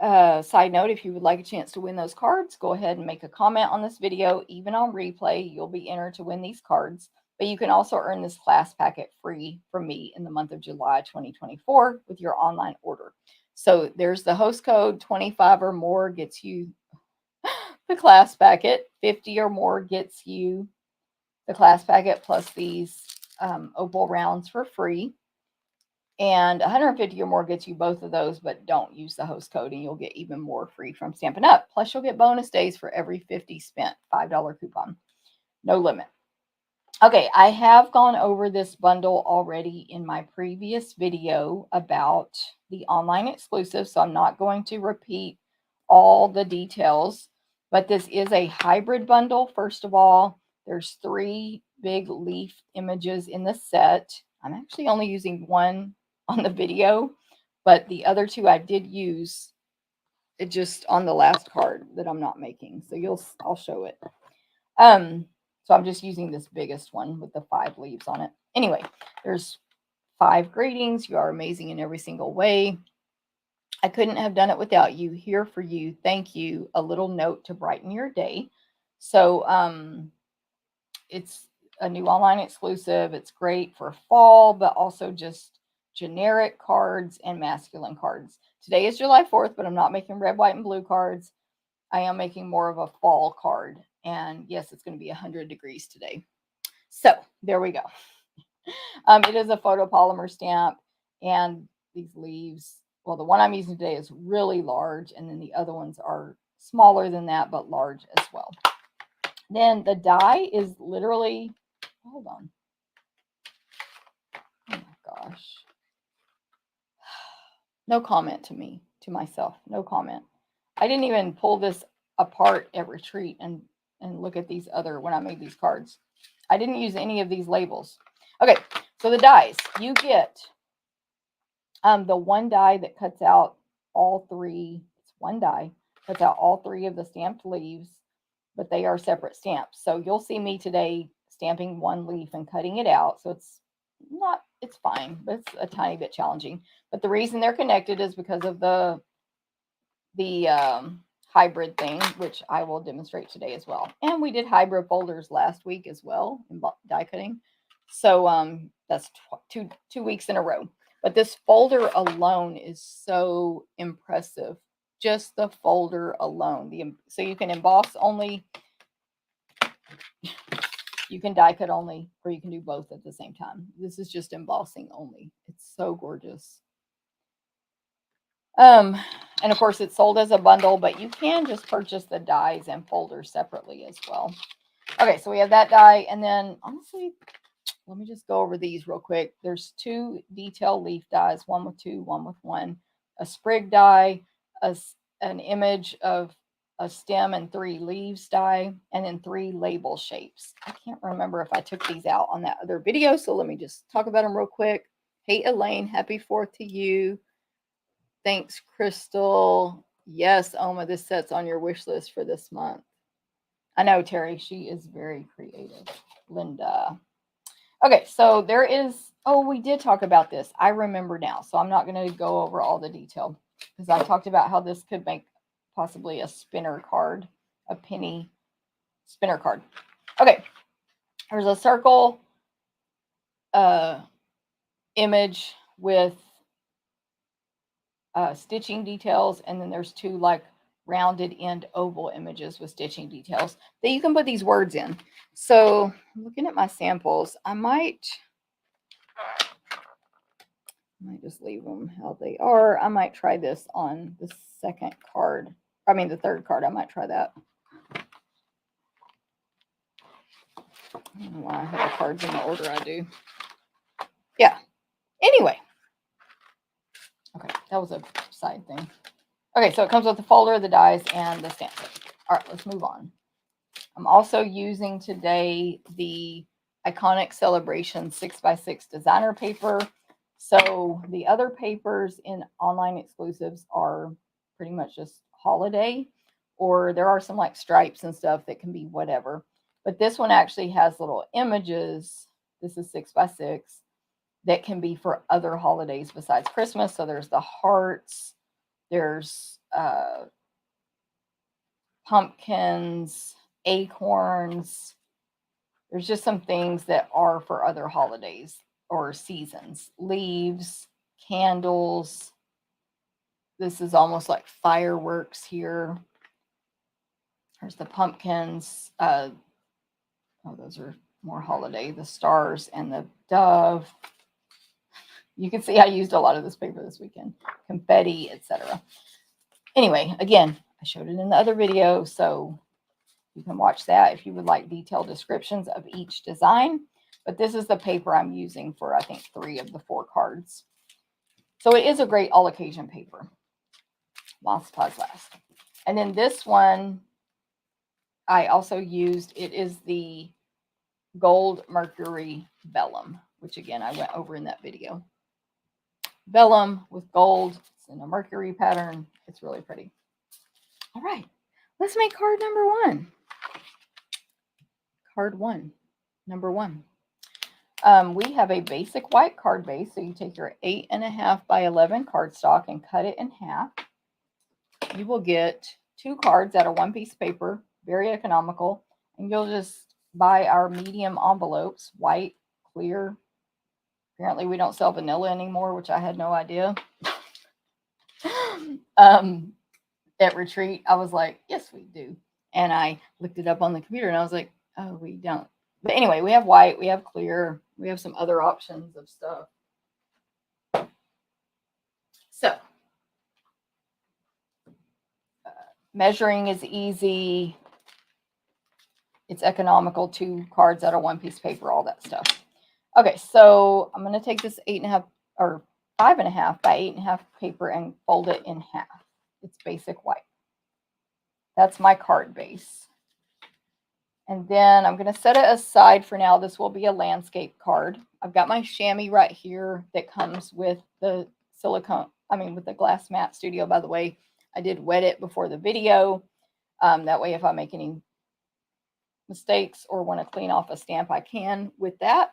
Side note, if you would like a chance to win those cards, go ahead and make a comment on this video. Even on replay, you'll be entered to win these cards. But you can also earn this class packet free from me in the month of July 2024 with your online order. So there's the host code. 25 or more gets you the class packet. 50 or more gets you the class packet plus these Opal rounds for free. And 150 or more gets you both of those, but don't use the host code and you'll get even more free from Stampin' Up. Plus, you'll get bonus days for every 50 spent, $5 coupon. No limit. Okay, I have gone over this bundle already in my previous video about the online exclusive, so I'm not going to repeat all the details, but this is a hybrid bundle. First of all, there's 3 big leaf images in the set. I'm actually only using one on the video, but the other 2 I did use it just on the last card that I'm not making. So I'll show it. So I'm just using this biggest one with the 5 leaves on it. Anyway, there's 5 greetings. You are amazing in every single way. I couldn't have done it without you. Here for you. Thank you. A little note to brighten your day. So it's a new online exclusive. It's great for fall, but also just generic cards and masculine cards. Today is July 4th, but I'm not making red, white, and blue cards. I am making more of a fall card. And yes, it's going to be 100 degrees today. So there we go. It is a photopolymer stamp. And these leaves, well, the one I'm using today is really large. And then the other ones are smaller than that, but large as well. Then the die is literally, hold on. Oh my gosh. No comment to myself. No comment. I didn't even pull this apart at retreat and look at these when I made these cards. I didn't use any of these labels. Okay, so the dies. You get the one die that cuts out all 3. It's one die, cuts out all 3 of the stamped leaves, but they are separate stamps. So you'll see me today stamping one leaf and cutting it out. So it's it's fine, but it's a tiny bit challenging. But the reason they're connected is because of the hybrid thing, which I will demonstrate today as well. And we did hybrid folders last week as well in die cutting. So that's 2 weeks in a row. But this folder alone is so impressive. Just the folder alone. So you can emboss only, you can die cut only, or you can do both at the same time. This is just embossing only. It's so gorgeous. And of course it's sold as a bundle, but you can just purchase the dies and folders separately as well. Okay, so we have that die, and then honestly, let me just go over these real quick. There's 2 detail leaf dies, one with 2, one with 1, a sprig die, an image of a stem and 3 leaves die, and then 3 label shapes. I can't remember if I took these out on that other video, so let me just talk about them real quick. Hey Elaine, happy 4th to you. Thanks, Crystal. Yes, Oma, this set's on your wish list for this month. I know, Terry. She is very creative. Linda. Okay, so there is... Oh, we did talk about this. I remember now. So I'm not going to go over all the detail because I talked about how this could make possibly a spinner card, a penny spinner card. Okay, there's a circle image with stitching details, and then there's 2 like rounded end oval images with stitching details that you can put these words in. So looking at my samples, I might just leave them how they are. I might try this on the second card. I mean the third card. I might try that. I don't know why I have the cards in the order I do. Yeah. Anyway. Okay, that was a side thing. Okay, so it comes with the folder, the dies, and the stamp set. All right, let's move on. I'm also using today the Iconic Celebration 6x6 designer paper. So the other papers in online exclusives are pretty much just holiday, or there are some like stripes and stuff that can be whatever. But this one actually has little images. This is 6x6 that can be for other holidays besides Christmas. So there's the hearts, there's pumpkins, acorns. There's just some things that are for other holidays or seasons. Leaves, candles. This is almost like fireworks here. There's the pumpkins. Oh, those are more holiday. The stars and the dove. You can see I used a lot of this paper this weekend. Confetti, etc. Anyway, again, I showed it in the other video, so you can watch that if you would like detailed descriptions of each design. But this is the paper I'm using for, I think, 3 of the 4 cards. So it is a great all occasion paper. While supplies last. And then this one I also used. It is the Gold Mercury Vellum, which again I went over in that video. Vellum with gold. It's in a Mercury pattern. It's really pretty. All right, let's make card number 1. Card 1, number 1. We have a basic white card base. So you take your 8.5 by 11 cardstock and cut it in half. You will get 2 cards out of 1 piece of paper, very economical. And you'll just buy our medium envelopes, white, clear. Apparently we don't sell vanilla anymore, which I had no idea. At retreat, I was like, yes, we do. And I looked it up on the computer and I was like, oh, we don't. But anyway, we have white, we have clear, we have some other options of stuff. So measuring is easy. It's economical, 2 cards out of 1 piece of paper, all that stuff. Okay, so I'm going to take this 8.5 or 5.5 by 8.5 paper and fold it in half. It's basic white. That's my card base. And then I'm going to set it aside for now. This will be a landscape card. I've got my chamois right here that comes with the silicone, with the glass mat studio, by the way. I did wet it before the video. That way, if I make any mistakes or want to clean off a stamp, I can with that.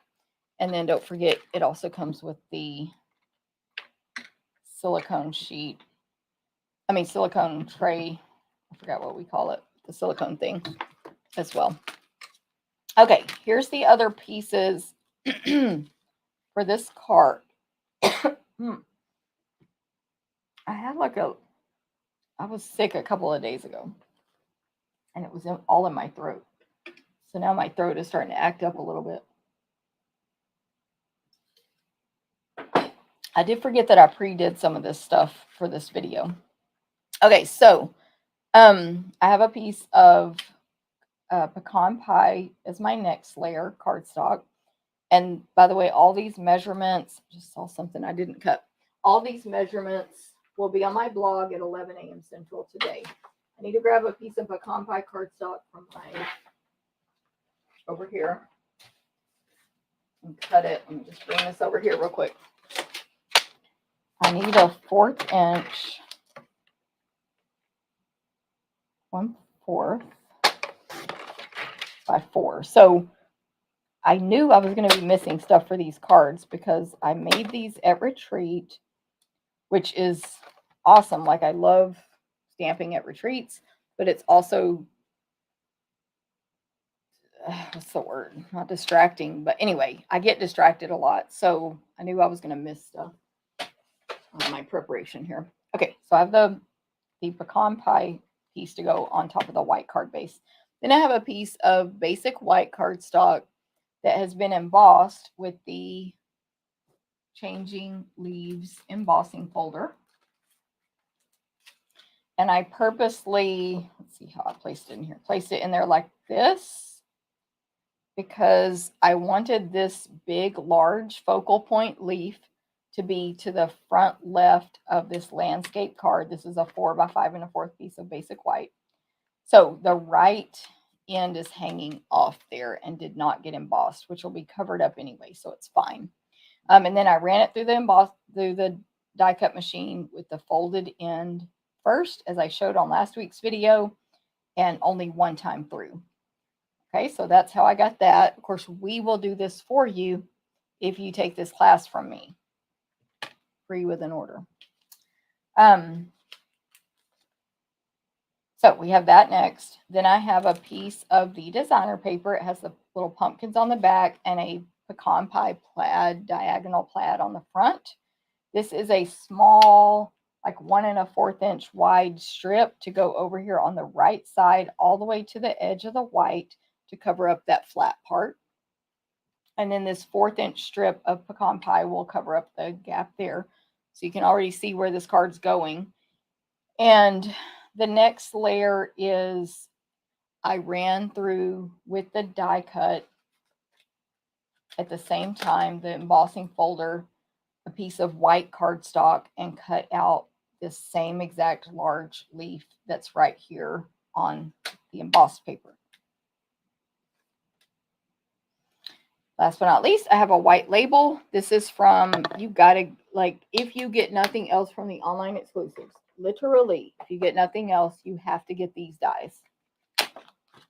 And then don't forget, it also comes with the silicone sheet. I mean, silicone tray. I forgot what we call it. The silicone thing as well. Okay, here's the other pieces for this card. I had I was sick a couple of days ago, and it was all in my throat. So now my throat is starting to act up a little bit. I did forget that I pre-did some of this stuff for this video. Okay, so I have a piece of pecan pie as my next layer cardstock. And by the way, all these measurements, I just saw something I didn't cut. All these measurements will be on my blog at 11 a.m. Central today. I need to grab a piece of pecan pie cardstock from over here and cut it. Let me just bring this over here real quick. I need a 1/4 inch, 1/4 by 4. So I knew I was going to be missing stuff for these cards because I made these at retreat, which is awesome. Like, I love stamping at retreats, but it's also, what's the word? Not distracting, but anyway, I get distracted a lot. So I knew I was going to miss stuff on my preparation here. Okay, so I have the pecan pie piece to go on top of the white card base. Then I have a piece of basic white cardstock that has been embossed with the Changing Leaves embossing folder. And I purposely, let's see how I placed it in here, placed it in there like this because I wanted this big, large focal point leaf to be to the front left of this landscape card. This is a 4 by 5 1/4 piece of basic white. So the right end is hanging off there and did not get embossed, which will be covered up anyway, so it's fine. And then I ran it through the die cut machine with the folded end first, as I showed on last week's video, and only one time through. Okay, so that's how I got that. Of course, we will do this for you if you take this class from me, free with an order. So we have that next. Then I have a piece of the designer paper. It has the little pumpkins on the back and a pecan pie plaid, diagonal plaid on the front. This is a small, like 1 1/4 inch wide strip to go over here on the right side, all the way to the edge of the white to cover up that flat part. And then this 1/4 inch strip of pecan pie will cover up the gap there. So you can already see where this card's going. And the next layer is I ran through with the die cut at the same time, the embossing folder, a piece of white cardstock, and cut out this same exact large leaf that's right here on the embossed paper. Last but not least, I have a white label. This is from, you gotta, like, if you get nothing else from the online exclusives, literally, if you get nothing else, you have to get these dies.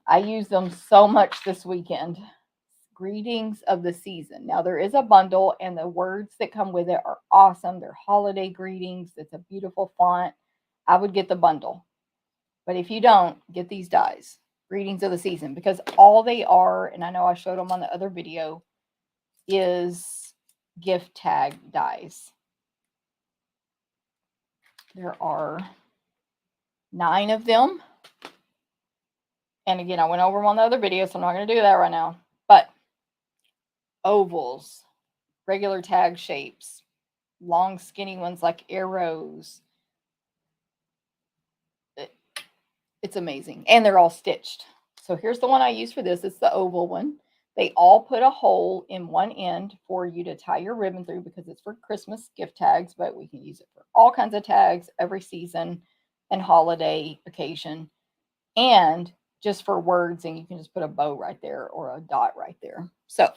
I use them so much this weekend. Greetings of the season. Now, there is a bundle, and the words that come with it are awesome. They're holiday greetings. It's a beautiful font. I would get the bundle. But if you don't, get these dies. Greetings of the season. Because all they are, and I know I showed them on the other video, is gift tag dies. There are 9 of them. And again, I went over them on the other video, so I'm not going to do that right now. But ovals, regular tag shapes, long skinny ones like arrows. It's amazing. And they're all stitched. So here's the one I use for this. It's the oval one. They all put a hole in one end for you to tie your ribbon through because it's for Christmas gift tags, but we can use it for all kinds of tags every season and holiday occasion. And just for words, and you can just put a bow right there or a dot right there. So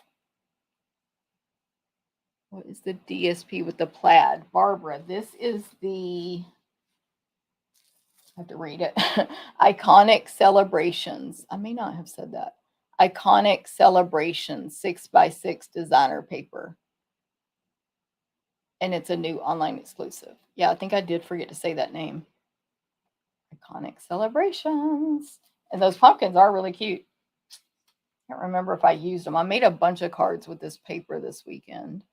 what is the DSP with the plaid? Barbara, this is the, I have to read it. Iconic Celebrations. I may not have said that. Iconic Celebration 6x6 designer paper. And it's a new online exclusive. Yeah, I think I did forget to say that name. Iconic Celebrations. And those pumpkins are really cute. Can't remember if I used them. I made a bunch of cards with this paper this weekend.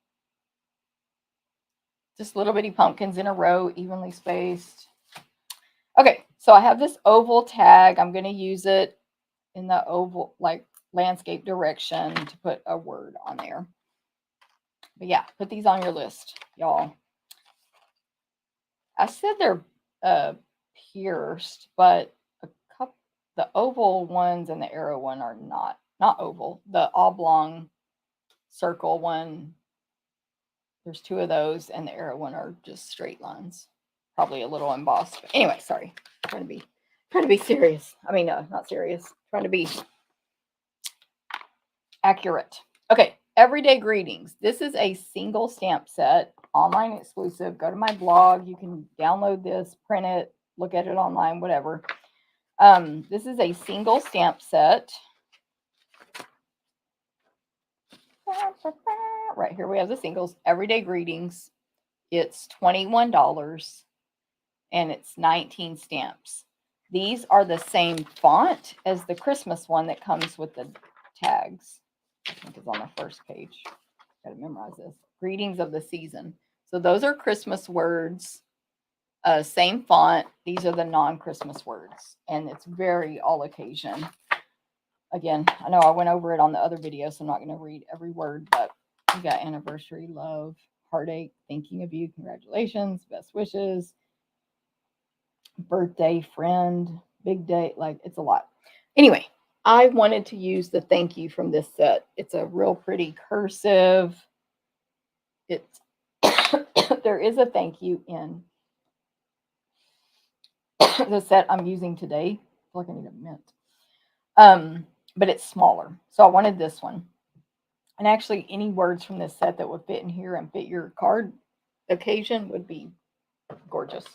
Just little bitty pumpkins in a row, evenly spaced. Okay, so I have this oval tag. I'm going to use it in the oval, like landscape direction, to put a word on there. But yeah, put these on your list, y'all. I said they're pierced, but the oval ones and the arrow one are not oval. The oblong circle one, there's two of those, and the arrow one are just straight lines. Probably a little embossed. But anyway, sorry. Trying to be serious. I mean, no, not serious. Trying to be accurate. Okay, everyday greetings. This is a single stamp set, online exclusive. Go to my blog. You can download this, print it, look at it online, whatever. This is a single stamp set. Right here we have the singles. Everyday greetings. It's $21 and it's 19 stamps. These are the same font as the Christmas one that comes with the tags. I think it's on the first page. Gotta memorize this. Greetings of the season. So those are Christmas words. Same font. These are the non-Christmas words. And it's very all occasion. Again, I know I went over it on the other video, so I'm not going to read every word, but we got anniversary, love, heartache, thinking of you, congratulations, best wishes, birthday, friend, big day. Like, it's a lot. Anyway, I wanted to use the thank you from this set. It's a real pretty cursive. It's there is a thank you in the set I'm using today. I feel like I need a mint. But it's smaller. So I wanted this one. And actually, any words from this set that would fit in here and fit your card occasion would be gorgeous.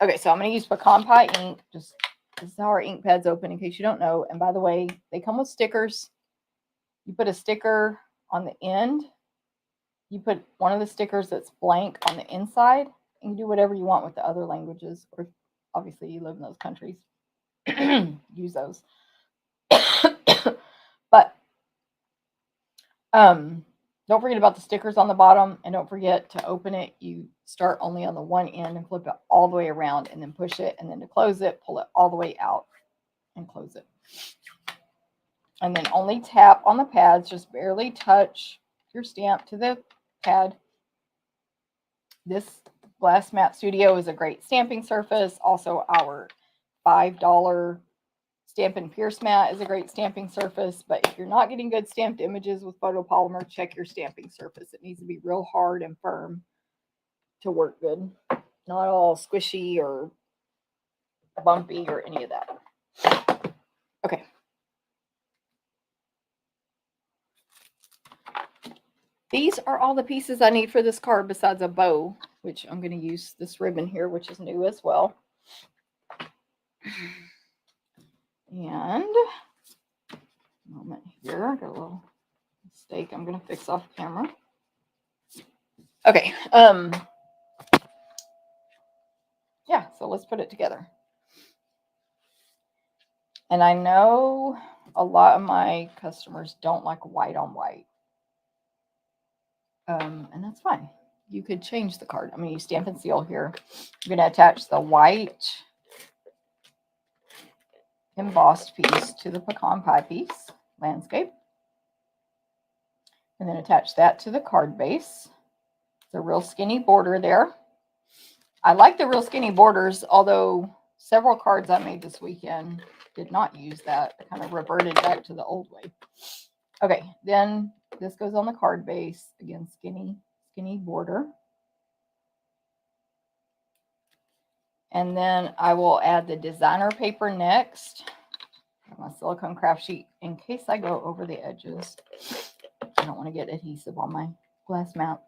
Okay, so I'm going to use pecan pie ink. Just this is how our ink pads open, in case you don't know. And by the way, they come with stickers. You put a sticker on the end. You put one of the stickers that's blank on the inside. And you do whatever you want with the other languages. Or obviously, you live in those countries. Use those. But don't forget about the stickers on the bottom, and don't forget to open it. You start only on the one end and flip it all the way around and then push it, and then to close it, pull it all the way out and close it. And then only tap on the pads, just barely touch your stamp to the pad. This Glass Mat Studio is a great stamping surface. Also, our $5 Stampin' Pierce mat is a great stamping surface, but if you're not getting good stamped images with photopolymer, check your stamping surface. It needs to be real hard and firm to work good. Not all squishy or bumpy or any of that. Okay. These are all the pieces I need for this card besides a bow, which I'm going to use this ribbon here, which is new as well. And moment here, I got a little mistake I'm going to fix off camera. Okay. Yeah, so let's put it together. And I know a lot of my customers don't like white on white. And that's fine. You could change the card. I'm going to use Stampin' Seal here. I'm going to attach the white embossed piece to the pecan pie piece, landscape. And then attach that to the card base. It's a real skinny border there. I like the real skinny borders, although several cards I made this weekend did not use that. I kind of reverted back to the old way. Okay, then this goes on the card base. Again, skinny border. And then I will add the designer paper next. My silicone craft sheet in case I go over the edges. I don't want to get adhesive on my glass mat.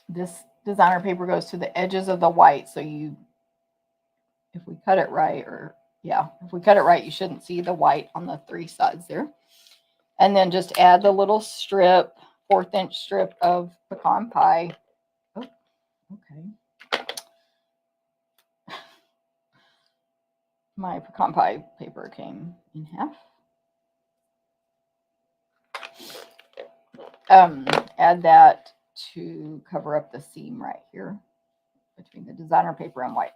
This designer paper goes to the edges of the white, so if we cut it right, or Yeah, if we cut it right, you shouldn't see the white on the 3 sides there. And then just add the little strip, 1/4 inch strip of pecan pie. Oh, okay. My pecan pie paper came in half. Add that to cover up the seam right here between the designer paper and white.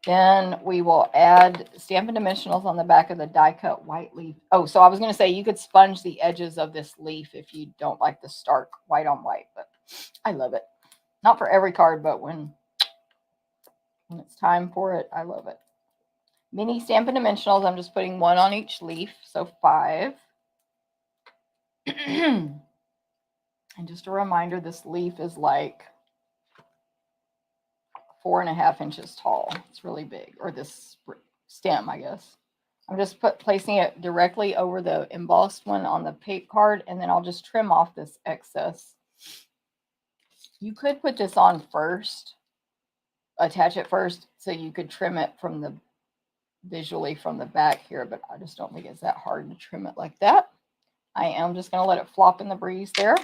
Then we will add Stampin' Dimensionals on the back of the die cut white leaf. Oh, so I was going to say you could sponge the edges of this leaf if you don't like the stark white on white, but I love it. Not for every card, but when it's time for it, I love it. Mini Stampin' Dimensionals, I'm just putting 1 on each leaf, so 5. And just a reminder, this leaf is like 4.5 inches tall. It's really big, or this stem, I guess. I'm just placing it directly over the embossed one on the paper card, and then I'll just trim off this excess. You could put this on first, attach it first, so you could trim it from the visually from the back here, but I just don't think it's that hard to trim it like that. I am just going to let it flop in the breeze there.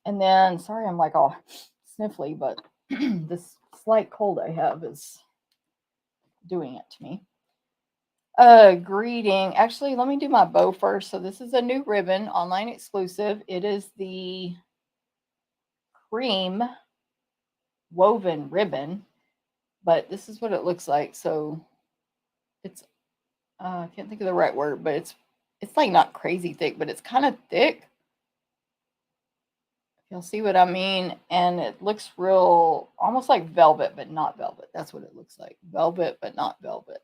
And then, sorry, I'm like all sniffly, but this slight cold I have is doing it to me. Greeting. Actually, let me do my bow first. So this is a new ribbon, online exclusive. It is the cream woven ribbon, but this is what it looks like. So it's I can't think of the right word, but it's like not crazy thick, but it's kind of thick. You'll see what I mean. And it looks real, almost like velvet, but not velvet. That's what it looks like. Velvet, but not velvet.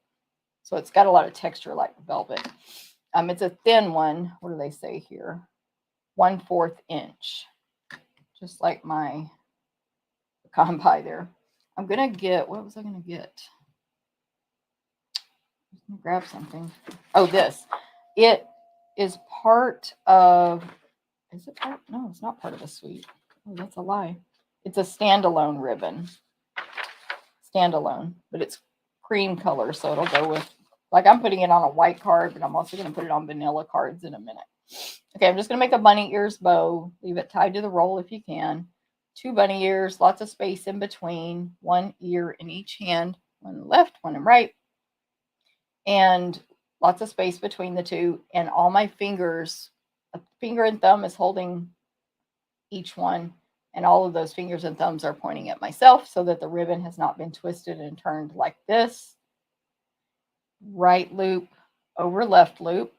So it's got a lot of texture like velvet. It's a thin one. What do they say here? 1/4 inch. Just like my pecan pie there. I'm going to get, what was I going to get? I'm going to grab something. Oh, this. It is part of, is it part? No, it's not part of a suite. Oh, that's a lie. It's a standalone ribbon. Standalone, but it's cream color, so it'll go with, like I'm putting it on a white card, but I'm also going to put it on vanilla cards in a minute. Okay, I'm just going to make a bunny ears bow. Leave it tied to the roll if you can. 2 bunny ears, lots of space in between. 1 ear in each hand, one left, one in right. And lots of space between the 2. And all my fingers, a finger and thumb is holding each one. And all of those fingers and thumbs are pointing at myself so that the ribbon has not been twisted and turned like this. Right loop over left loop.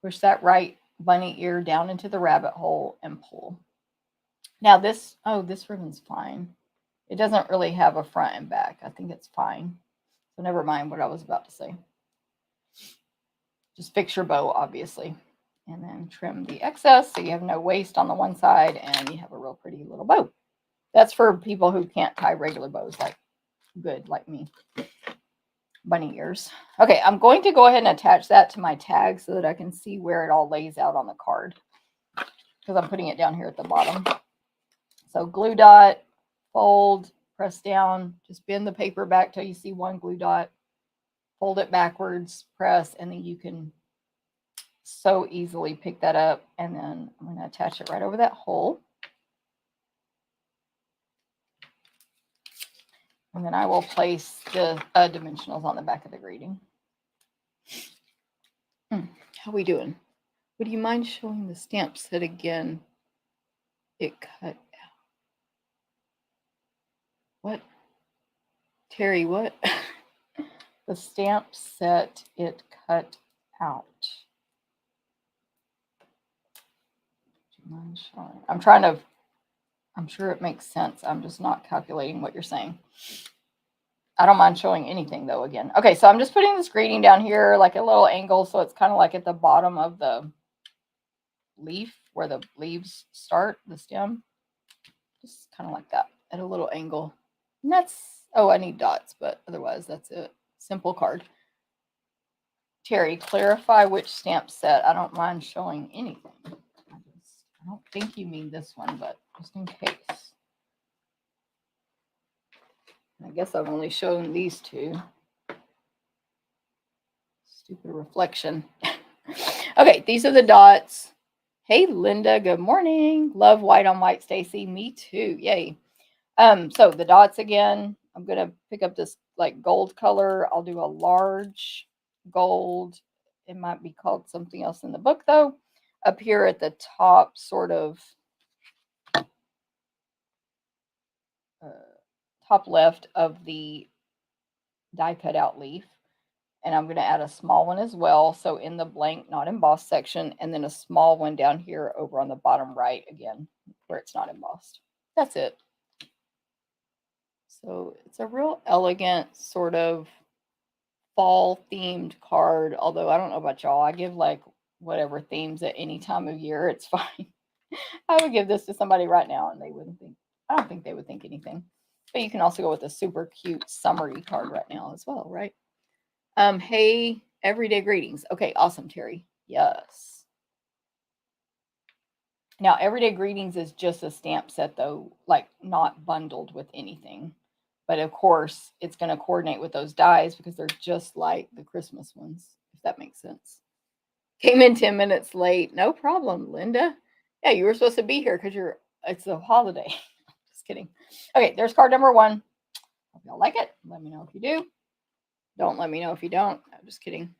Push that right bunny ear down into the rabbit hole and pull. Now this ribbon's fine. It doesn't really have a front and back. I think it's fine. So never mind what I was about to say. Just fix your bow, obviously. And then trim the excess so you have no waste on the one side and you have a real pretty little bow. That's for people who can't tie regular bows like me. Bunny ears. Okay, I'm going to go ahead and attach that to my tag so that I can see where it all lays out on the card, because I'm putting it down here at the bottom. So glue dot, fold, press down, just bend the paper back till you see one glue dot, fold it backwards, press, and then you can so easily pick that up. And then I'm going to attach it right over that hole. And then I will place the dimensionals on the back of the greeting. How we doing? Would you mind showing the stamp set again? It cut out. What? Terry, what? The stamp set, it cut out. Would you mind showing? I'm sure it makes sense. I'm just not calculating what you're saying. I don't mind showing anything though again. Okay, so I'm just putting this greeting down here like a little angle, so it's kind of like at the bottom of the leaf where the leaves start, the stem. Just kind of like that at a little angle. And that's, oh, I need dots, but otherwise that's it. Simple card. Terry, clarify which stamp set. I don't mind showing anything. I don't think you mean this one, but just in case. I guess I've only shown these two. Stupid reflection. Okay, these are the dots. Hey, Linda, good morning. Love white on white, Stacy. Me too. Yay. So the dots again, I'm going to pick up this like gold color. I'll do a large gold. It might be called something else in the book though. Up here at the top, sort of top left of the die cut out leaf. And I'm going to add a small one as well. So in the blank, not embossed section, and then a small one down here over on the bottom right again, where it's not embossed. That's it. So it's a real elegant sort of fall themed card. Although I don't know about y'all, I give like whatever themes at any time of year. It's fine. I would give this to somebody right now and they wouldn't think, I don't think they would think anything. But you can also go with a super cute summery card right now as well, right? Hey, everyday greetings. Okay, awesome, Terry. Yes. Now, everyday greetings is just a stamp set, though, like not bundled with anything. But of course, it's going to coordinate with those dies because they're just like the Christmas ones, if that makes sense. Came in 10 minutes late. No problem, Linda. Yeah, you were supposed to be here because it's a holiday. Just kidding. Okay, there's card number 1. Hope y'all like it. Let me know if you do. Don't let me know if you don't. I'm just kidding.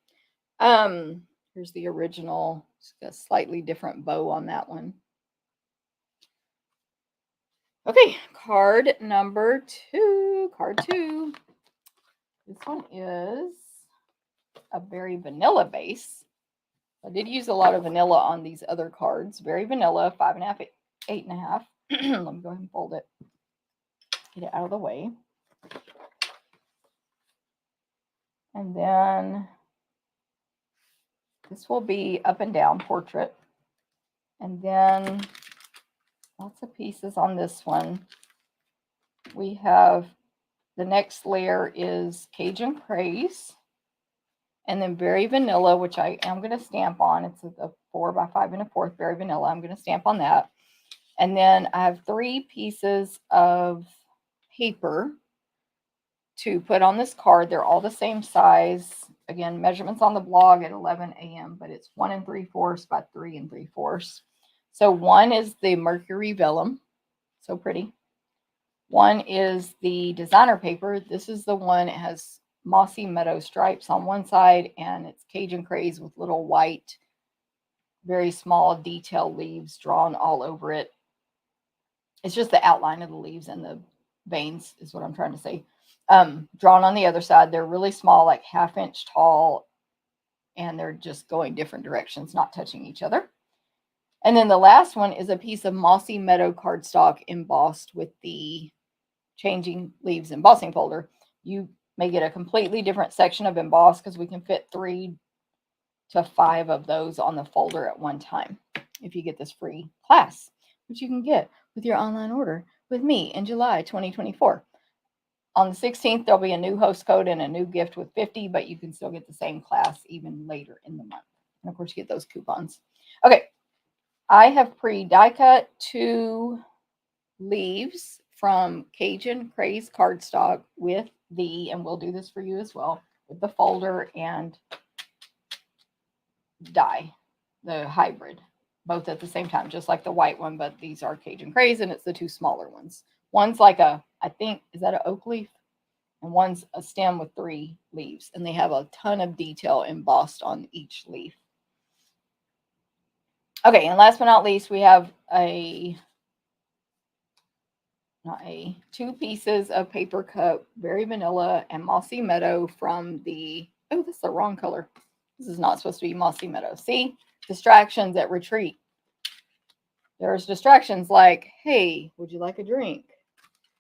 Here's the original. It's got a slightly different bow on that one. Okay, card number 2. Card 2. This one is a berry vanilla base. I did use a lot of vanilla on these other cards. Very vanilla, 5.5, 8.5. Let me go ahead and fold it. Get it out of the way. And then this will be up and down portrait. And then lots of pieces on this one. We have the next layer is Cajun Craze. And then Berry Vanilla, which I am going to stamp on. It's a 4 by 5 1/4 Berry Vanilla. I'm going to stamp on that. And then I have 3 pieces of paper to put on this card. They're all the same size. Again, measurements on the blog at 11 a.m., but it's 1 3/4 by 3 3/4. So one is the Mercury Vellum. So pretty. One is the designer paper. This is the one, it has mossy meadow stripes on one side, and it's Cajun Craze with little white, very small detail leaves drawn all over it. It's just the outline of the leaves and the veins is what I'm trying to say. Drawn on the other side. They're really small, like 1/2 inch tall, and they're just going different directions, not touching each other. And then the last one is a piece of mossy meadow cardstock embossed with the changing leaves embossing folder. You may get a completely different section of emboss because we can fit 3 to 5 of those on the folder at one time if you get this free class, which you can get with your online order with me in July 2024. On the 16th, there'll be a new host code and a new gift with 50, but you can still get the same class even later in the month. And of course, you get those coupons. Okay, I have pre-die cut 2 leaves from Cajun Craze cardstock with and we'll do this for you as well, with the folder and die, the hybrid, both at the same time, just like the white one, but these are Cajun Craze and it's the 2 smaller ones. One's like I think, is that an oak leaf? And one's a stem with 3 leaves, and they have a ton of detail embossed on each leaf. Okay, and last but not least, we have 2 pieces of paper cut Berry Vanilla and Mossy Meadow from the, oh, this is the wrong color. This is not supposed to be Mossy Meadow. See, distractions at retreat. There's distractions like, hey, would you like a drink?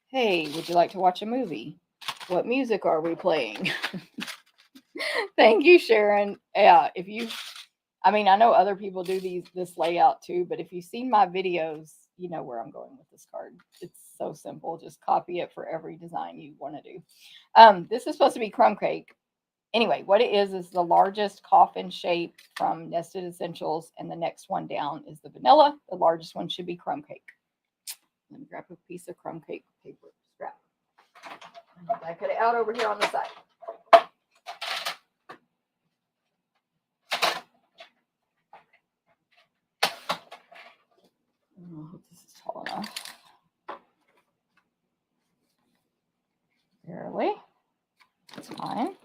Hey, would you like to watch a movie? What music are we playing? Thank you, Sharon. Yeah, I know other people do this layout too, but if you've seen my videos, you know where I'm going with this card. It's so simple. Just copy it for every design you want to do. This is supposed to be crumb cake. Anyway, what it is the largest coffin shape from Nested Essentials, and the next one down is the vanilla. The largest one should be crumb cake. Let me grab a piece of crumb cake paper scrap. I cut it out over here on the side. I hope this is tall enough. Barely. That's fine.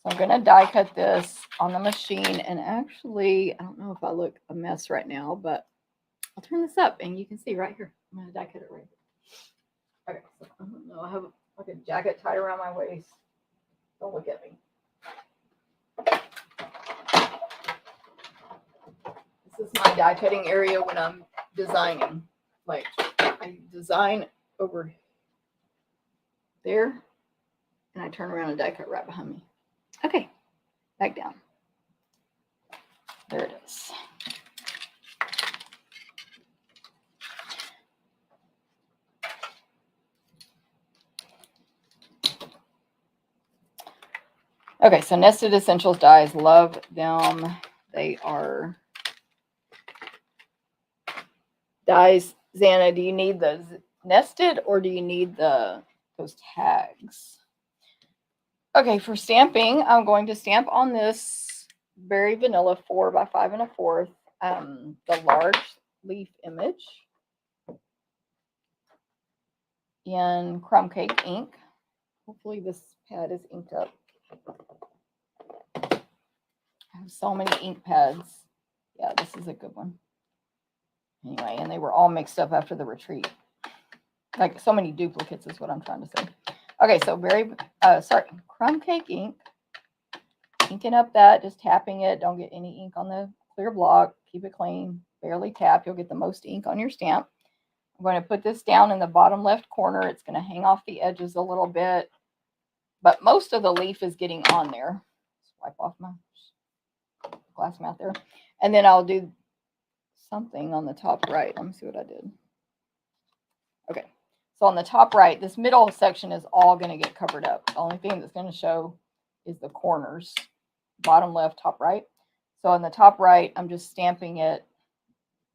So I'm going to die cut this on the machine. And actually, I don't know if I look a mess right now, but I'll turn this up and you can see right here. I'm going to die cut it right here. Okay, so I don't know. I have like a jacket tied around my waist. Don't look at me. This is my die cutting area when I'm designing. Like, I design over there and I turn around and die cut right behind me. Okay, back down. There it is. Okay, so Nested Essentials dies, love them. They are dies. Xana, do you need the nested or do you need those tags? Okay, for stamping, I'm going to stamp on this Berry Vanilla 4 by 5 1/4, the large leaf image in Crumb Cake ink. Hopefully this pad is inked up. I have so many ink pads. Yeah, this is a good one. Anyway, and they were all mixed up after the retreat. Like so many duplicates is what I'm trying to say. Okay, so Crumb Cake ink. Inking up that, just tapping it. Don't get any ink on the clear block. Keep it clean. Barely tap. You'll get the most ink on your stamp. I'm going to put this down in the bottom left corner. It's going to hang off the edges a little bit. But most of the leaf is getting on there. Just wipe off my glass mat there. And then I'll do something on the top right. Let me see what I did. Okay. So on the top right, this middle section is all going to get covered up. The only thing that's going to show is the corners. Bottom left, top right. So on the top right, I'm just stamping it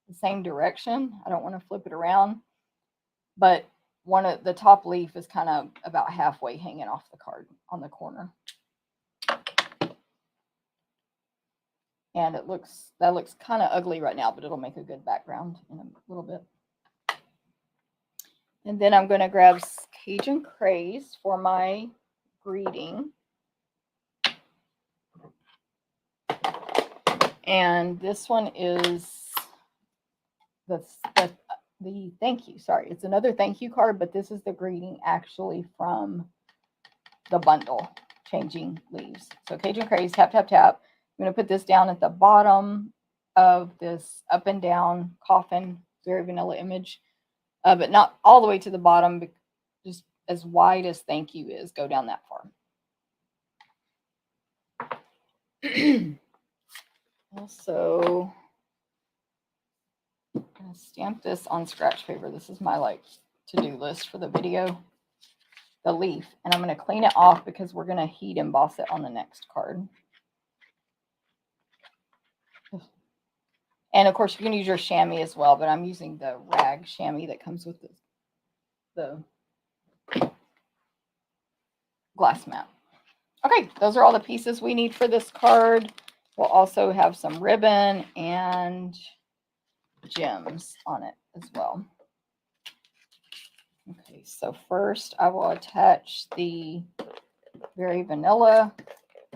the same direction. I don't want to flip it around. But one of the top leaf is kind of about halfway hanging off the card on the corner. And that looks kind of ugly right now, but it'll make a good background in a little bit. And then I'm going to grab Cajun Craze for my greeting. And this one is the thank you. Sorry, it's another thank you card, but this is the greeting actually from the bundle, Changing Leaves. So Cajun Craze, tap, tap, tap. I'm going to put this down at the bottom of this up and down coffin, Berry Vanilla image, but not all the way to the bottom, just as wide as thank you is, go down that far. Also, I'm going to stamp this on scratch paper. This is my to-do list for the video, the leaf. And I'm going to clean it off because we're going to heat emboss it on the next card. And of course, you can use your chamois as well, but I'm using the rag chamois that comes with the glass mat. Okay, those are all the pieces we need for this card. We'll also have some ribbon and gems on it as well. Okay, so first I will attach the Berry Vanilla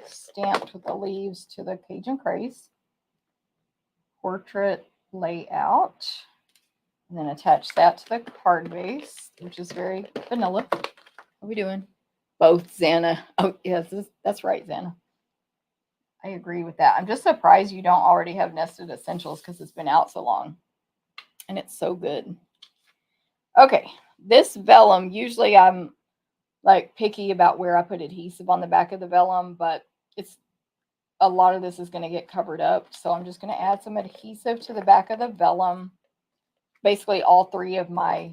stamped with the leaves to the Cajun Craze portrait layout, and then attach that to the card base, which is very vanilla. What are we doing? Both, Xana. Oh, yes, that's right, Xana. I agree with that. I'm just surprised you don't already have Nested Essentials because it's been out so long. And it's so good. Okay, this vellum, usually I'm picky about where I put adhesive on the back of the vellum, but a lot of this is going to get covered up. So I'm just going to add some adhesive to the back of the vellum. Basically all 3 of my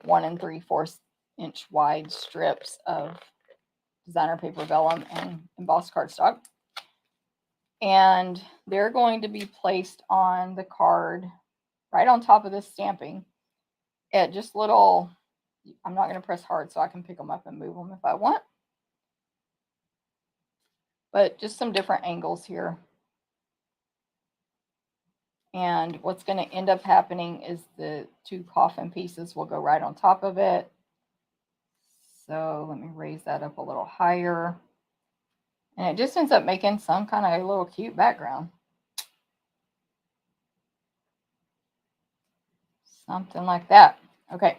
1 3/4 inch wide strips of designer paper vellum and embossed cardstock. And they're going to be placed on the card right on top of this stamping at just little, I'm not going to press hard so I can pick them up and move them if I want. But just some different angles here. And what's going to end up happening is the 2 coffin pieces will go right on top of it. So let me raise that up a little higher. And it just ends up making some kind of a little cute background. Something like that. Okay.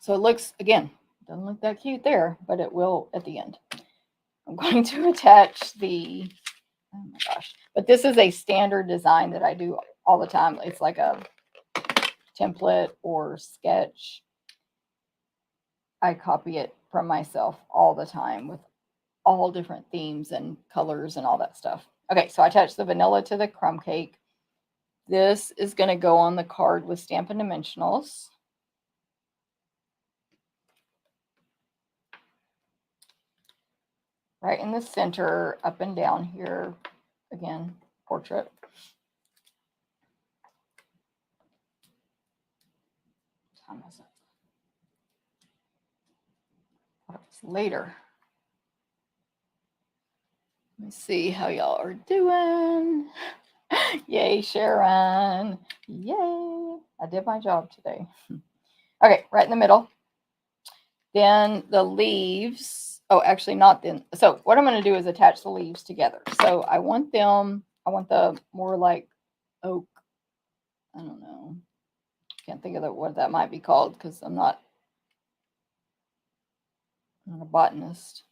So it looks, again, doesn't look that cute there, but it will at the end. I'm going to attach the, oh my gosh, but this is a standard design that I do all the time. It's like a template or sketch. I copy it from myself all the time with all different themes and colors and all that stuff. Okay, so I attached the vanilla to the crumb cake. This is going to go on the card with Stampin' Dimensionals. Right in the center, up and down here. Again, portrait. What time is it? Oh, it's later. Let me see how y'all are doing. Yay, Sharon. Yay. I did my job today. Okay, right in the middle. Then the leaves. Oh, actually not then. So what I'm going to do is attach the leaves together. So I want the more like oak. I don't know. Can't think of what that might be called because I'm not a botanist.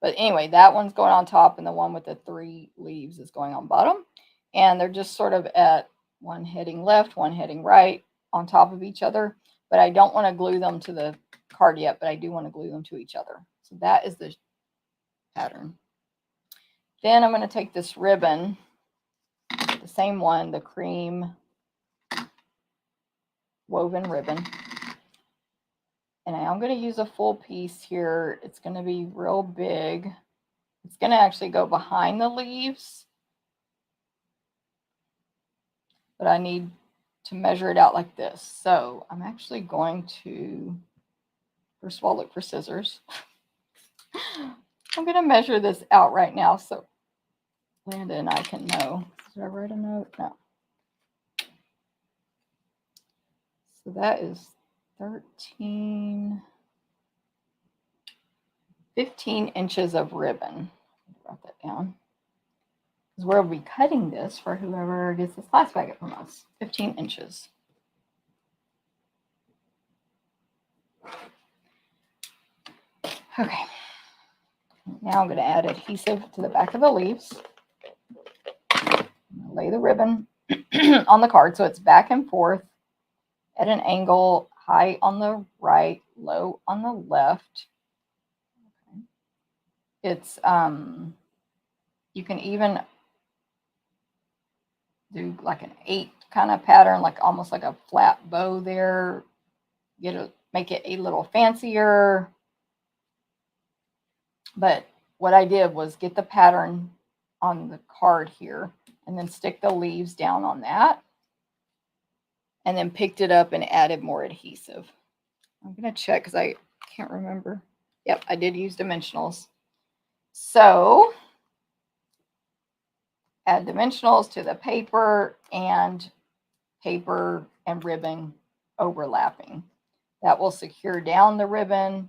But anyway, that one's going on top and the one with the 3 leaves is going on bottom. And they're just sort of at one heading left, one heading right on top of each other. But I don't want to glue them to the card yet, but I do want to glue them to each other. So that is the pattern. Then I'm going to take this ribbon, the same one, the cream woven ribbon. And I'm going to use a full piece here. It's going to be real big. It's going to actually go behind the leaves. But I need to measure it out like this. So I'm actually going to, first of all, look for scissors. I'm going to measure this out right now so Landon and I can know. Did I write a note? No. So that is 15 inches of ribbon. Write that down. Because we'll be cutting this for whoever gets this class packet from us. 15 inches. Okay. Now I'm going to add adhesive to the back of the leaves. Lay the ribbon on the card so it's back and forth at an angle, high on the right, low on the left. Okay. It's you can even do like an 8 kind of pattern, like almost like a flat bow there. Make it a little fancier. But what I did was get the pattern on the card here and then stick the leaves down on that. And then picked it up and added more adhesive. I'm going to check because I can't remember. Yep, I did use dimensionals. So add dimensionals to the paper and ribbon overlapping. That will secure down the ribbon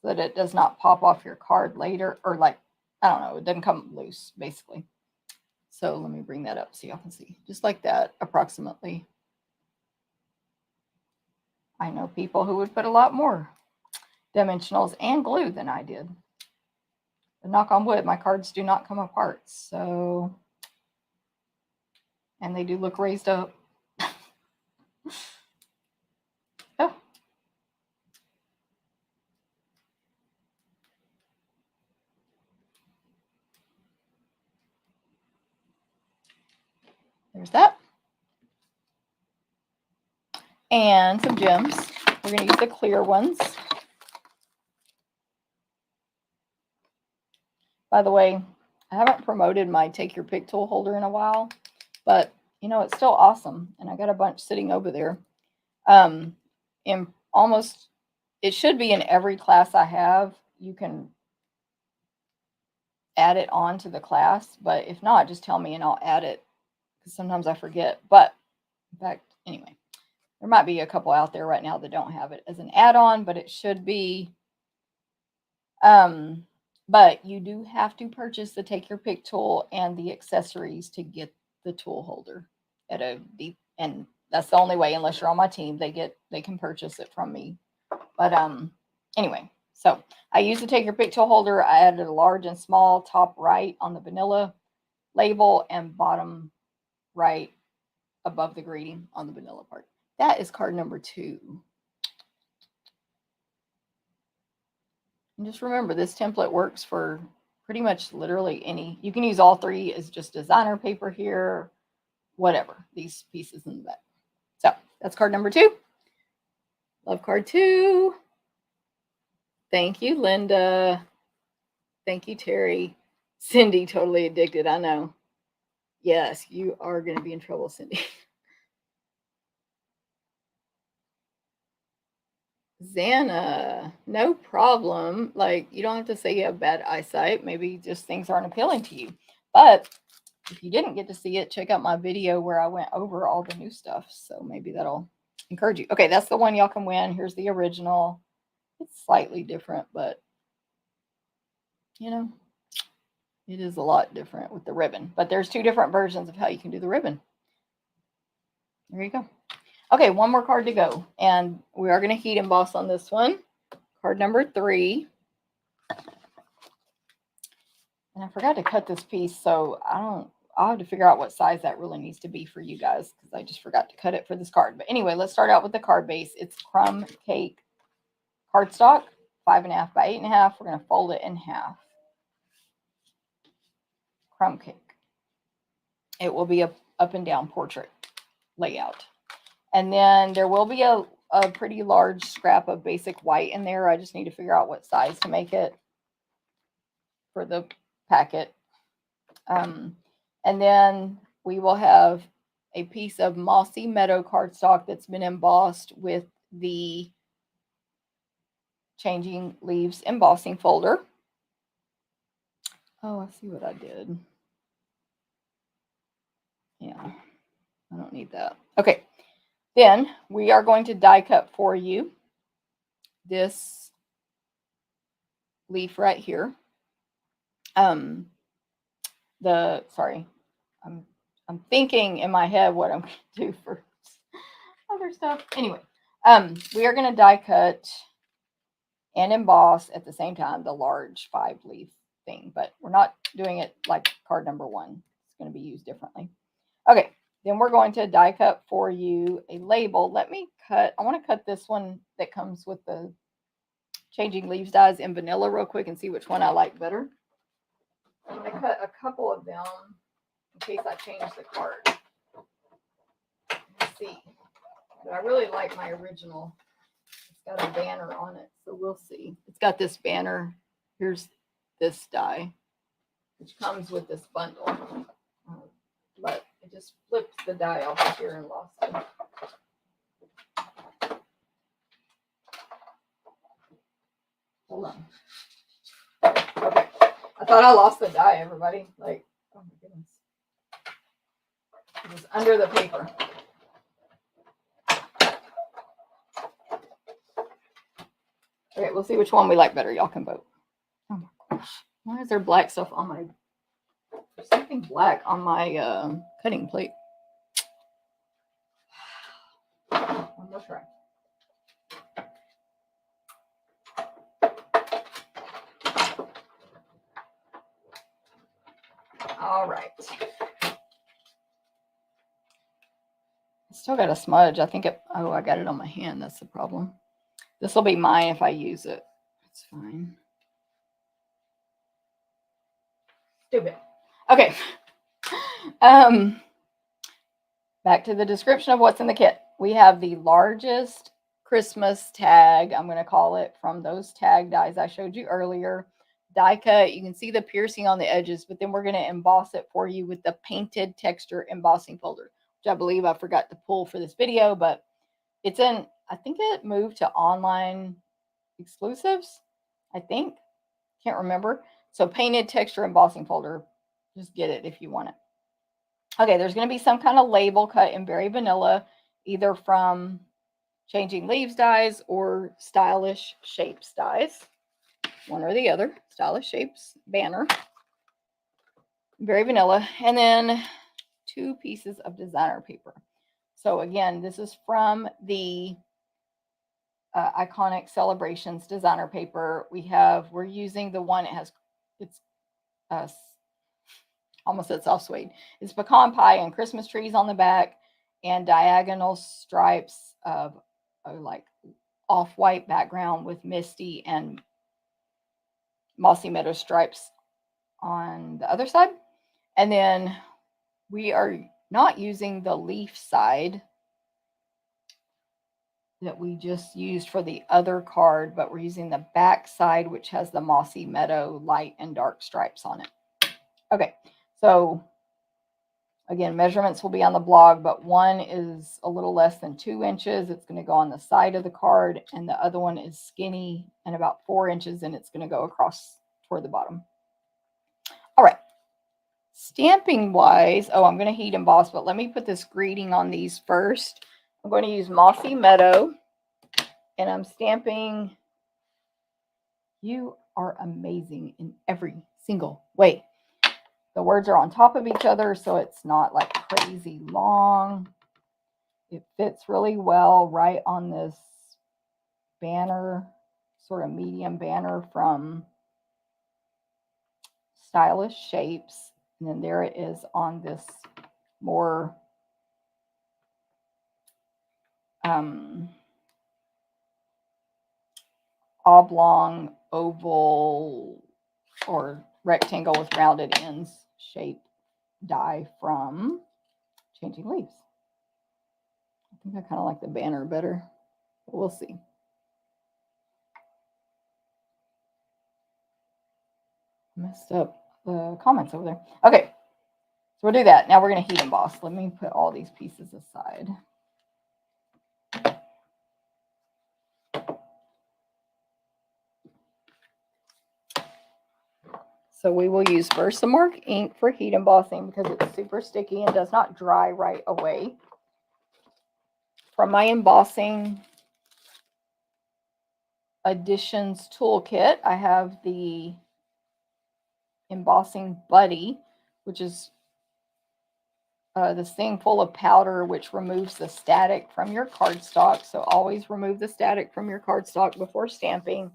so that it does not pop off your card later, or like, I don't know, it doesn't come loose basically. So let me bring that up so y'all can see. Just like that, approximately. I know people who would put a lot more dimensionals and glue than I did. But knock on wood, my cards do not come apart. So, and they do look raised up. Oh. There's that. And some gems. We're going to use the clear ones. By the way, I haven't promoted my Take Your Pick tool holder in a while, but you know, it's still awesome. And I got a bunch sitting over there. in almost, it should be in every class I have. You can add it on to the class, but if not, just tell me and I'll add it, because sometimes I forget. But in fact, anyway, there might be a couple out there right now that don't have it as an add-on, but it should be. But you do have to purchase the Take Your Pick tool and the accessories to get the tool holder at a deep, and that's the only way, unless you're on my team, they can purchase it from me. But anyway, so I use the Take Your Pick tool holder. I added a large and small, top right on the vanilla label and bottom right above the greeting on the vanilla part. That is card number 2. And just remember, this template works for pretty much literally any. You can use all 3 as just designer paper here, whatever, these pieces in the back. So that's card number 2. Love card 2. Thank you, Linda. Thank you, Terry. Cindy, totally addicted. I know. Yes, you are going to be in trouble, Cindy. Xana, no problem. Like, you don't have to say you have bad eyesight. Maybe just things aren't appealing to you. But if you didn't get to see it, check out my video where I went over all the new stuff. So maybe that'll encourage you. Okay, that's the one y'all can win. Here's the original. It's slightly different, but you know, it is a lot different with the ribbon. But there's 2 different versions of how you can do the ribbon. There you go. Okay, one more card to go. And we are going to heat emboss on this one. Card number 3. And I forgot to cut this piece, so I'll have to figure out what size that really needs to be for you guys, because I just forgot to cut it for this card. But anyway, let's start out with the card base. It's crumb cake cardstock, 5.5 by 8.5. We're going to fold it in half. Crumb cake. It will be a up and down portrait layout. And then there will be a pretty large scrap of basic white in there. I just need to figure out what size to make it for the packet. And then we will have a piece of Mossy Meadow cardstock that's been embossed with the Changing Leaves embossing folder. Oh, I see what I did. Yeah, I don't need that. Okay, then we are going to die cut for you this leaf right here. Sorry, I'm thinking in my head what I'm going to do for other stuff. Anyway, we are going to die cut and emboss at the same time the large 5-leaf thing, but we're not doing it like card number 1. It's going to be used differently. Okay, then we're going to die cut for you a label. Let me cut, I want to cut this one that comes with the Changing Leaves dies in vanilla real quick and see which one I like better. I'm going to cut a couple of them in case I change the card. Let's see. But I really like my original. It's got a banner on it, so we'll see. It's got this banner. Here's this die, which comes with this bundle. But it just flipped the die off of here and lost it. Hold on. Okay. I thought I lost the die, everybody. Like, oh my goodness. It was under the paper. Okay, we'll see which one we like better. Y'all can vote. Oh my gosh. Why is there black stuff on my... There's something black on my cutting plate. One more try. All right. I still got a smudge. I think I got it on my hand. That's the problem. This will be mine if I use it. It's fine. Stupid. Okay. Back to the description of what's in the kit. We have the largest Christmas tag, I'm going to call it, from those tag dies I showed you earlier. Die cut. You can see the piercing on the edges, but then we're going to emboss it for you with the painted texture embossing folder, which I believe I forgot to pull for this video, but it's in, I think it moved to online exclusives. I think. Can't remember. So painted texture embossing folder. Just get it if you want it. Okay, there's going to be some kind of label cut in Berry Vanilla, either from Changing Leaves dies or Stylish Shapes dies. One or the other. Stylish Shapes banner. Berry Vanilla. And then 2 pieces of designer paper. So again, this is from the Iconic Celebrations designer paper. We're using the one, it's almost said soft suede. It's pecan pie and Christmas trees on the back and diagonal stripes of like off-white background with misty and mossy meadow stripes on the other side. And then we are not using the leaf side that we just used for the other card, but we're using the back side, which has the mossy meadow light and dark stripes on it. Okay, so again, measurements will be on the blog, but one is a little less than 2 inches. It's going to go on the side of the card, and the other one is skinny and about 4 inches, and it's going to go across toward the bottom. All right. Stamping wise, I'm going to heat emboss, but let me put this greeting on these first. I'm going to use Mossy Meadow, and I'm stamping, "You are amazing in every single way." The words are on top of each other, so it's not like crazy long. It fits really well right on this banner, sort of medium banner from Stylish Shapes. And then there it is on this more oblong, oval, or rectangle with rounded ends shape die from Changing Leaves. I think I kind of like the banner better, but we'll see. Messed up the comments over there. Okay, so we'll do that. Now we're going to heat emboss. Let me put all these pieces aside. So we will use Versamark ink for heat embossing because it's super sticky and does not dry right away. From my embossing additions toolkit, I have the embossing buddy, which is this thing full of powder which removes the static from your cardstock. So always remove the static from your cardstock before stamping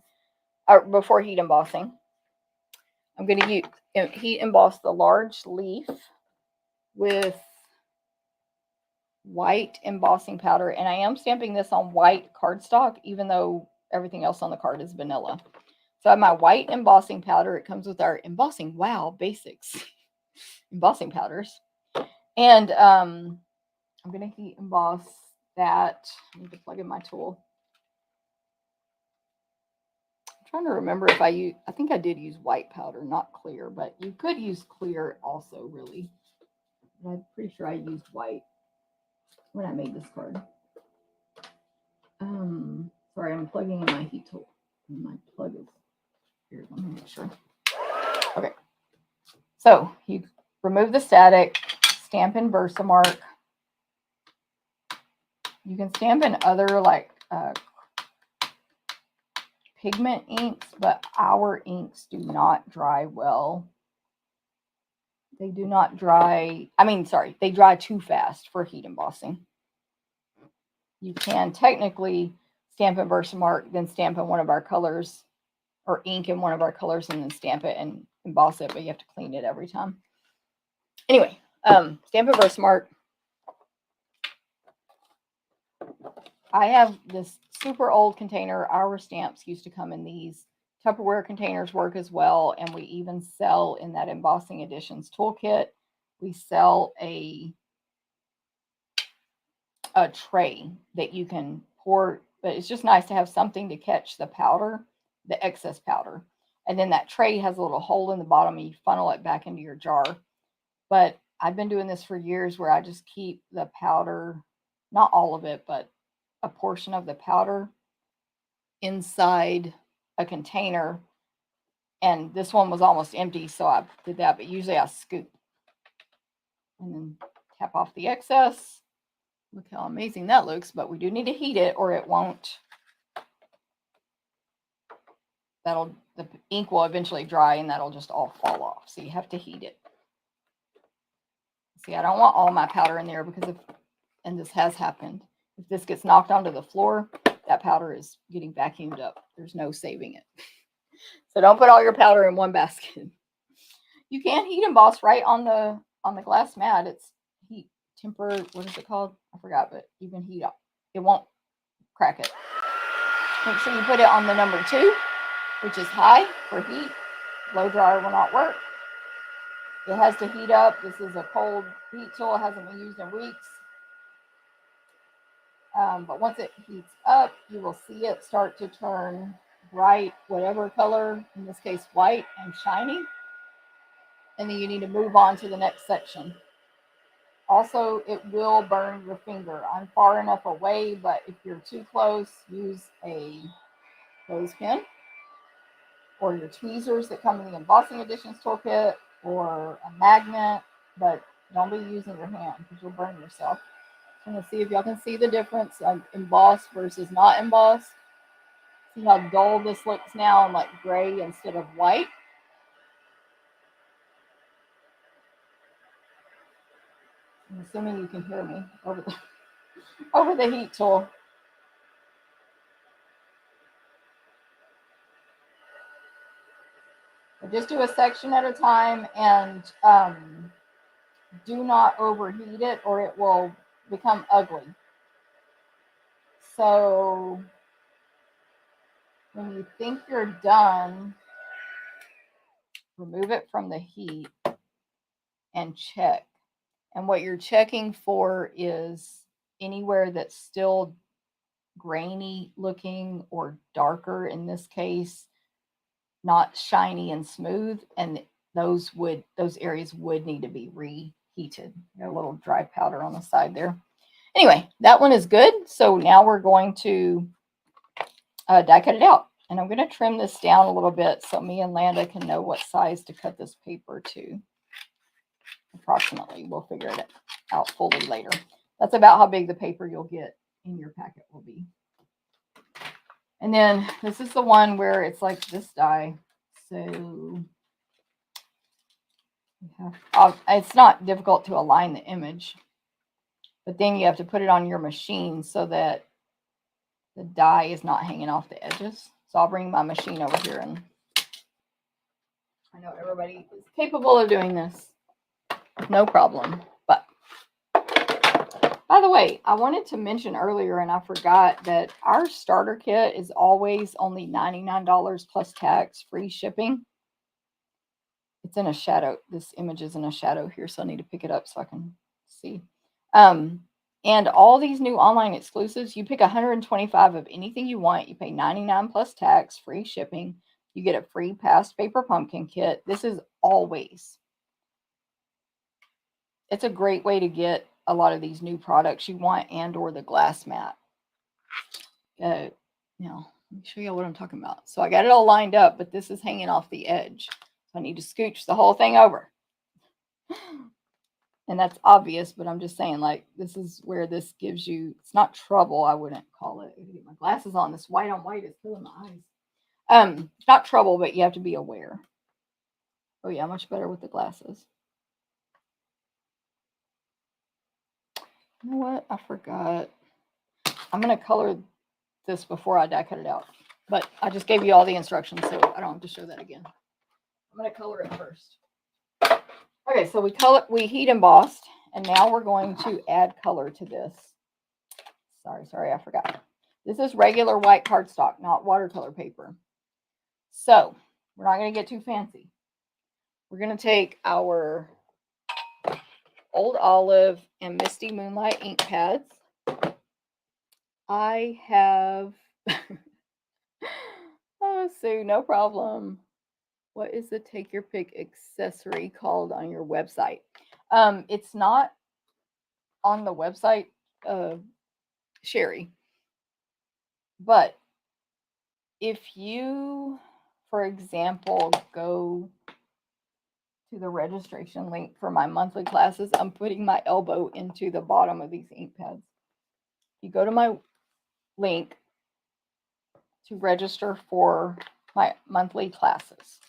or before heat embossing. I'm going to heat emboss the large leaf with white embossing powder, and I am stamping this on white cardstock even though everything else on the card is vanilla. So I have my white embossing powder. It comes with our Embossing Wow Basics embossing powders. And I'm going to heat emboss that. I need to plug in my tool. I'm trying to remember if I think I did use white powder, not clear, but you could use clear also, really. But I'm pretty sure I used white when I made this card. Sorry, I'm plugging in my heat tool. My plug is here. Let me make sure. Okay. So you remove the static, stamp in Versamark. You can stamp in other like pigment inks, but our inks do not dry well. They do not dry. They dry too fast for heat embossing. You can technically stamp in Versamark, then stamp in one of our colors, or ink in one of our colors, and then stamp it and emboss it, but you have to clean it every time. Anyway, stamp in Versamark. I have this super old container. Our stamps used to come in these. Tupperware containers work as well, and we even sell in that Embossing Editions toolkit. We sell a tray that you can pour, but it's just nice to have something to catch the powder, the excess powder. And then that tray has a little hole in the bottom, and you funnel it back into your jar. But I've been doing this for years where I just keep the powder, not all of it, but a portion of the powder inside a container, and this one was almost empty, so I did that, but usually I scoop and then tap off the excess. Look how amazing that looks, but we do need to heat it or it won't. The ink will eventually dry and that'll just all fall off. So you have to heat it. See, I don't want all my powder in there because and this has happened, if this gets knocked onto the floor, that powder is getting vacuumed up. There's no saving it. So don't put all your powder in one basket. You can heat emboss right on the glass mat. It's heat tempered. What is it called? I forgot, but you can heat up. It won't crack it. Make sure you put it on the number 2, which is high for heat. Blow dryer will not work. It has to heat up. This is a cold heat tool. It hasn't been used in weeks. But once it heats up, you will see it start to turn bright, whatever color, in this case white and shiny. And then you need to move on to the next section. Also, it will burn your finger. I'm far enough away, but if you're too close, use a clothespin or your tweezers that come in the Embossing Editions toolkit or a magnet, but don't be using your hand because you'll burn yourself. I'm going to see if y'all can see the difference of embossed versus not embossed. See how dull this looks now and like gray instead of white. I'm assuming you can hear me over the heat tool. But just do a section at a time and do not overheat it or it will become ugly. So when you think you're done, remove it from the heat and check. And what you're checking for is anywhere that's still grainy looking or darker in this case, not shiny and smooth, and those areas would need to be reheated. Got a little dry powder on the side there. Anyway, that one is good. So now we're going to die cut it out. And I'm going to trim this down a little bit so me and Landa can know what size to cut this paper to. Approximately. We'll figure it out fully later. That's about how big the paper you'll get in your packet will be. And then this is the one where it's like this die. So it's not difficult to align the image, but then you have to put it on your machine so that the die is not hanging off the edges. So I'll bring my machine over here, and I know everybody is capable of doing this. No problem. But by the way, I wanted to mention earlier, and I forgot, that our starter kit is always only $99 plus tax, free shipping. It's in a shadow. This image is in a shadow here, so I need to pick it up so I can see. And all these new online exclusives, you pick 125 of anything you want. You pay $99 plus tax, free shipping. You get a free past paper pumpkin kit. This is always. It's a great way to get a lot of these new products you want and or the glass mat. Now, let me show you what I'm talking about. So I got it all lined up, but this is hanging off the edge. So I need to scooch the whole thing over. And that's obvious, but I'm just saying, like, this is where this gives you, it's not trouble, I wouldn't call it. Get my glasses on. This white on white is killing my eyes. It's not trouble, but you have to be aware. Oh yeah, much better with the glasses. You know what? I forgot. I'm going to color this before I die cut it out. But I just gave you all the instructions, so I don't have to show that again. I'm going to color it first. Okay, so we heat embossed, and now we're going to add color to this. Sorry, I forgot. This is regular white cardstock, not watercolor paper. So we're not going to get too fancy. We're going to take our Old Olive and Misty Moonlight ink pads. I have, oh, Sue, no problem. What is the take your pick accessory called on your website? It's not on the website, Sherry. But if you, for example, go to the registration link for my monthly classes, I'm putting my elbow into the bottom of these ink pads. You go to my link to register for my monthly classes.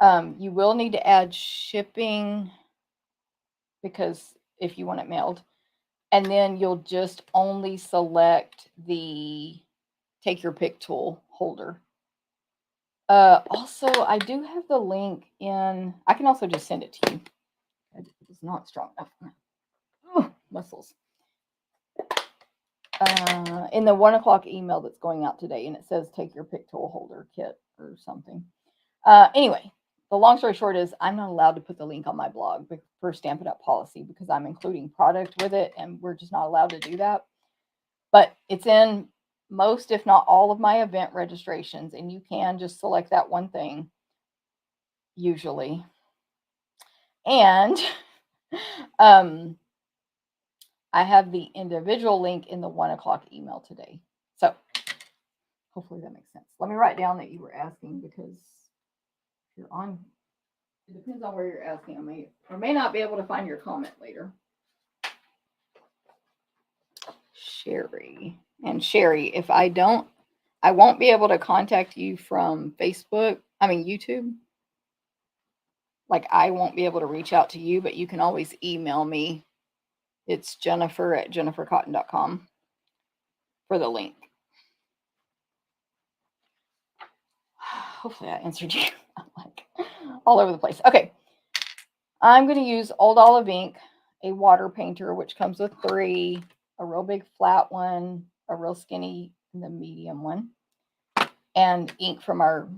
You will need to add shipping because if you want it mailed, and then you'll just only select the take your pick tool holder. Also, I do have the link in, I can also just send it to you. It's not strong enough. Muscles. In the 1 o'clock email that's going out today, and it says take your pick tool holder kit or something. Anyway, the long story short is I'm not allowed to put the link on my blog for Stampin' Up policy because I'm including product with it, and we're just not allowed to do that. But it's in most, if not all, of my event registrations, and you can just select that one thing usually. And I have the individual link in the 1 o'clock email today. So hopefully that makes sense. Let me write down that you were asking, because if you're on, it depends on where you're asking. I may or may not be able to find your comment later. Sherry. And Sherry, if I don't, I won't be able to contact you from YouTube. Like, I won't be able to reach out to you, but you can always email me. It's jennifer@jennifercotton.com for the link. Hopefully I answered you. I'm like all over the place. Okay. I'm going to use Old Olive ink, a water painter, which comes with 3, a real big flat one, a real skinny, and the medium one, and ink from our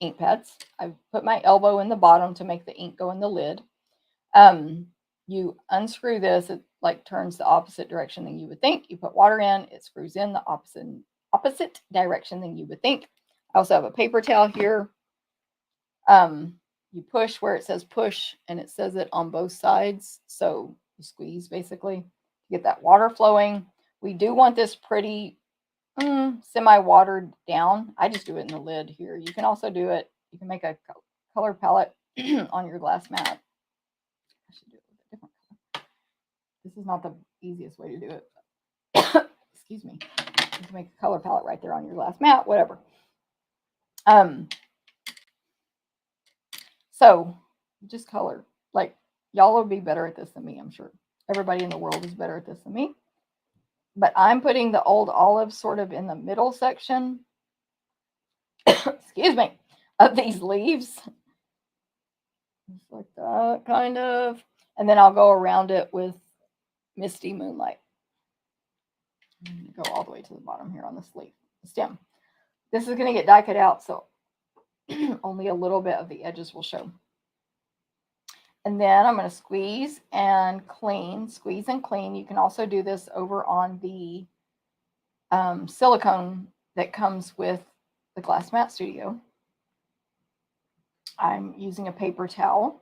ink pads. I've put my elbow in the bottom to make the ink go in the lid. You unscrew this, it like turns the opposite direction than you would think. You put water in, it screws in the opposite direction than you would think. I also have a paper towel here. You push where it says push, and it says it on both sides. So you squeeze basically to get that water flowing. We do want this pretty semi-watered down. I just do it in the lid here. You can also do it, you can make a color palette on your glass mat. I should do it with a different color. This is not the easiest way to do it. Excuse me. You can make a color palette right there on your glass mat, whatever. So just color. Like, y'all will be better at this than me, I'm sure. Everybody in the world is better at this than me. But I'm putting the Old Olive sort of in the middle section, excuse me, of these leaves. Just like that, kind of. And then I'll go around it with Misty Moonlight. Go all the way to the bottom here on the stem. This is going to get die cut out, so only a little bit of the edges will show. And then I'm going to squeeze and clean. Squeeze and clean. You can also do this over on the silicone that comes with the Glass Mat Studio. I'm using a paper towel.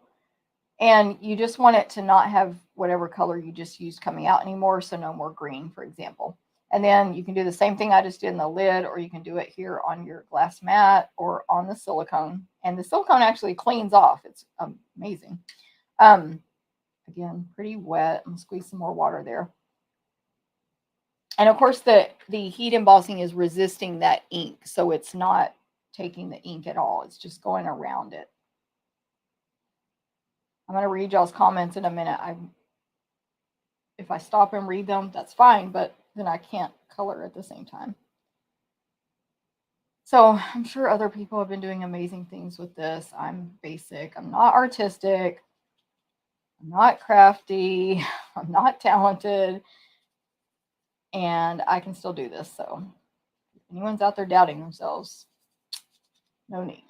And you just want it to not have whatever color you just used coming out anymore, so no more green, for example. And then you can do the same thing I just did in the lid, or you can do it here on your glass mat or on the silicone. And the silicone actually cleans off. It's amazing. Again, pretty wet. I'm going to squeeze some more water there. And of course, the heat embossing is resisting that ink, so it's not taking the ink at all. It's just going around it. I'm going to read y'all's comments in a minute. If I stop and read them, that's fine, but then I can't color at the same time. So I'm sure other people have been doing amazing things with this. I'm basic. I'm not artistic. I'm not crafty. I'm not talented. And I can still do this. So if anyone's out there doubting themselves, no need.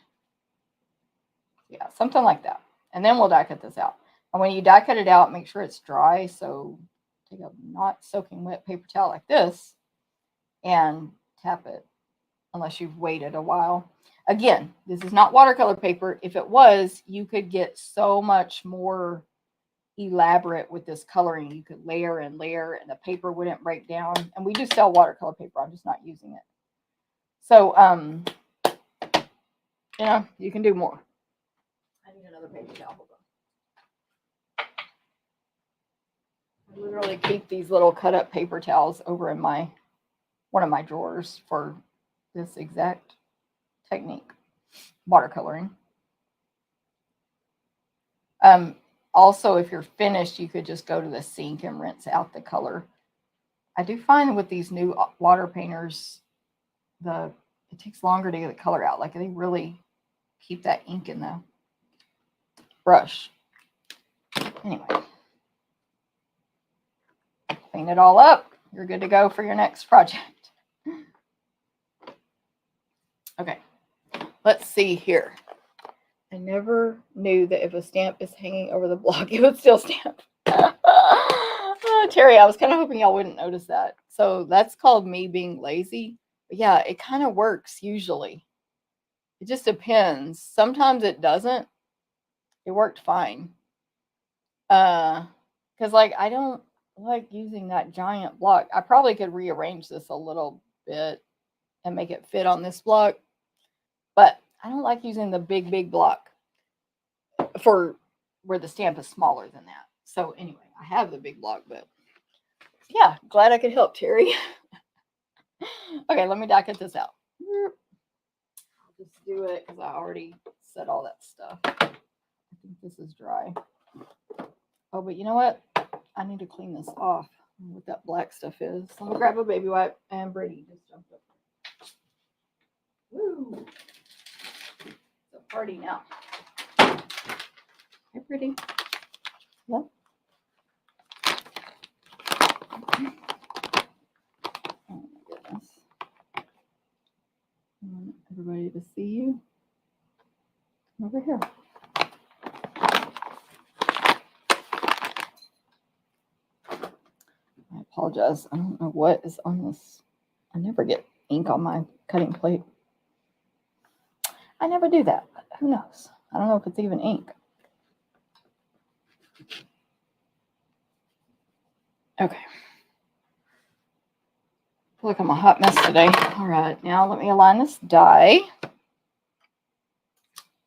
Yeah, something like that. And then we'll die cut this out. And when you die cut it out, make sure it's dry. So take a not soaking wet paper towel like this and tap it, unless you've waited a while. Again, this is not watercolor paper. If it was, you could get so much more elaborate with this coloring. You could layer and layer and the paper wouldn't break down. And we do sell watercolor paper. I'm just not using it. So, you know, you can do more. I need another paper towel. Hold on. I literally keep these little cut up paper towels over in one of my drawers for this exact technique, watercoloring. Also, if you're finished, you could just go to the sink and rinse out the color. I do find with these new water painters, it takes longer to get the color out. Like they really keep that ink in the brush. Anyway, clean it all up. You're good to go for your next project. Okay, let's see here. I never knew that if a stamp is hanging over the block, it would still stamp. Terry, I was kind of hoping y'all wouldn't notice that. So that's called me being lazy. But yeah, it kind of works usually. It just depends. Sometimes it doesn't. It worked fine. Because like I don't like using that giant block. I probably could rearrange this a little bit and make it fit on this block. But I don't like using the big block for where the stamp is smaller than that. So anyway, I have the big block, but yeah, glad I could help, Terry. Okay, let me docket this out. I'll just do it because I already said all that stuff. I think this is dry. Oh, but you know what? I need to clean this off. What that black stuff is. So I'm gonna grab a baby wipe, and Britty just jumped up. Woo! It's a party now. Hey, Britty. Hello? Oh my goodness. I want everybody to see you. Come over here. I apologize. I don't know what is on this. I never get ink on my cutting plate. I never do that, but who knows? I don't know if it's even ink. Okay. I feel like I'm a hot mess today. All right, now let me align this die.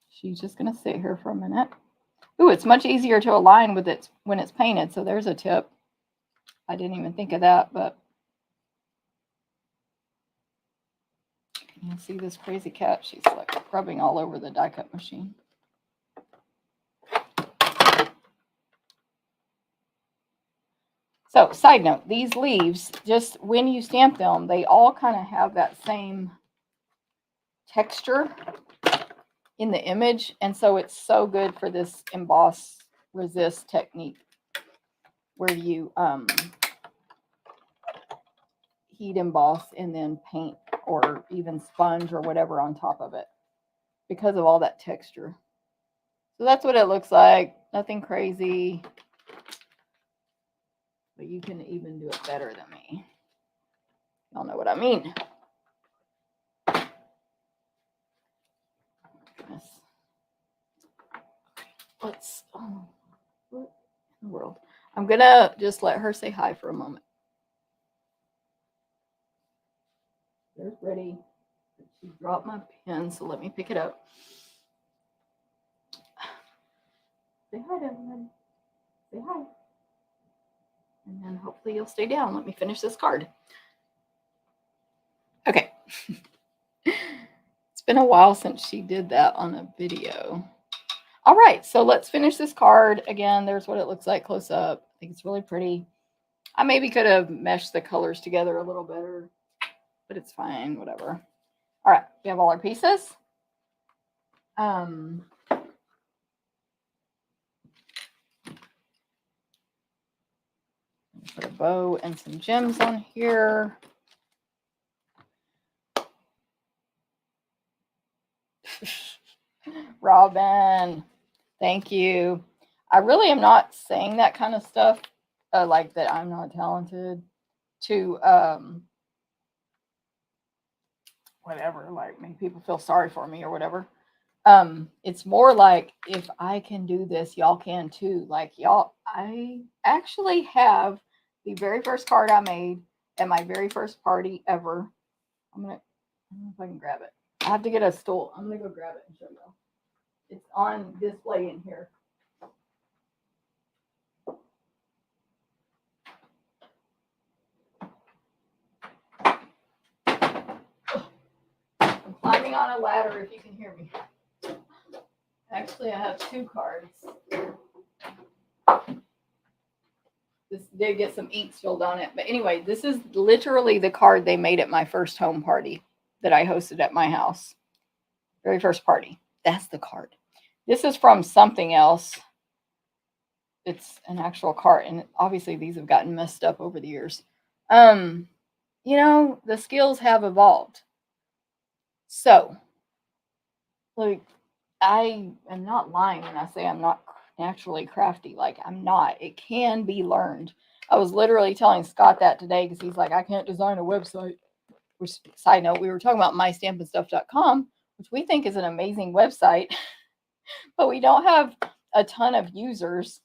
She's just going to sit here for a minute. Ooh, it's much easier to align with it when it's painted, so there's a tip. I didn't even think of that, but can you see this crazy cat? She's like rubbing all over the die cut machine. So, side note, these leaves, just when you stamp them, they all kind of have that same texture in the image. And so it's so good for this emboss resist technique where you heat emboss and then paint or even sponge or whatever on top of it because of all that texture. So that's what it looks like. Nothing crazy. But you can even do it better than me. Y'all know what I mean. Let's, what in the world? I'm going to just let her say hi for a moment. There's Britty. She dropped my pen, so let me pick it up. Say hi to everybody. Say hi. And then hopefully you'll stay down. Let me finish this card. Okay. It's been a while since she did that on a video. All right, so let's finish this card. Again, there's what it looks like close up. I think it's really pretty. I maybe could have meshed the colors together a little better, but it's fine, whatever. All right, we have all our pieces. Put a bow and some gems on here. Robin, thank you. I really am not saying that kind of stuff, like that I'm not talented to whatever, like make people feel sorry for me or whatever. It's more like, if I can do this, y'all can too. Like, y'all, I actually have the very first card I made at my very first party ever. I don't know if I can grab it. I have to get a stool. I'm gonna go grab it and show y'all. It's on display in here. I'm climbing on a ladder if you can hear me. Actually, I have two cards. This did get some ink spilled on it. But anyway, this is literally the card they made at my first home party that I hosted at my house. Very first party. That's the card. This is from something else. It's an actual card. And obviously these have gotten messed up over the years. You know, the skills have evolved. So, like, I am not lying when I say I'm not naturally crafty. Like, I'm not. It can be learned. I was literally telling Scott that today because he's like, I can't design a website. Which, side note, we were talking about mystampinstuff.com, which we think is an amazing website, but we don't have a ton of users.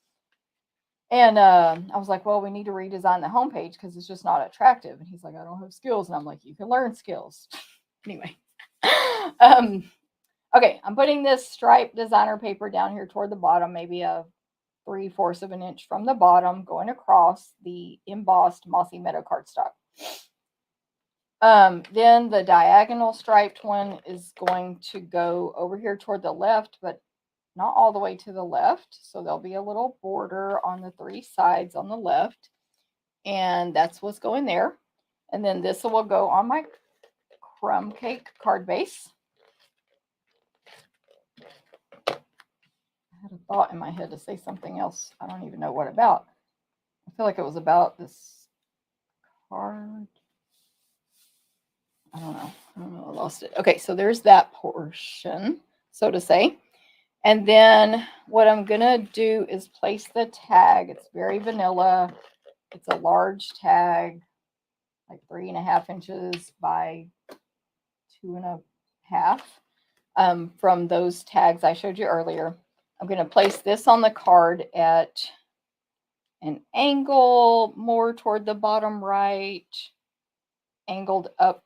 And I was like, well, we need to redesign the homepage because it's just not attractive. And he's like, I don't have skills. And I'm like, you can learn skills. Anyway. Okay, I'm putting this striped designer paper down here toward the bottom, maybe a 3/4 of an inch from the bottom, going across the embossed Mossy Meadow cardstock. Then the diagonal striped one is going to go over here toward the left, but not all the way to the left. So there'll be a little border on the 3 sides on the left. And that's what's going there. And then this will go on my crumb cake card base. I had a thought in my head to say something else. I don't even know what about. I feel like it was about this card. I don't know. I lost it. Okay, so there's that portion, so to say. And then what I'm going to do is place the tag. It's very vanilla. It's a large tag, like 3.5 inches by 2.5. From those tags I showed you earlier. I'm going to place this on the card at an angle more toward the bottom right, angled up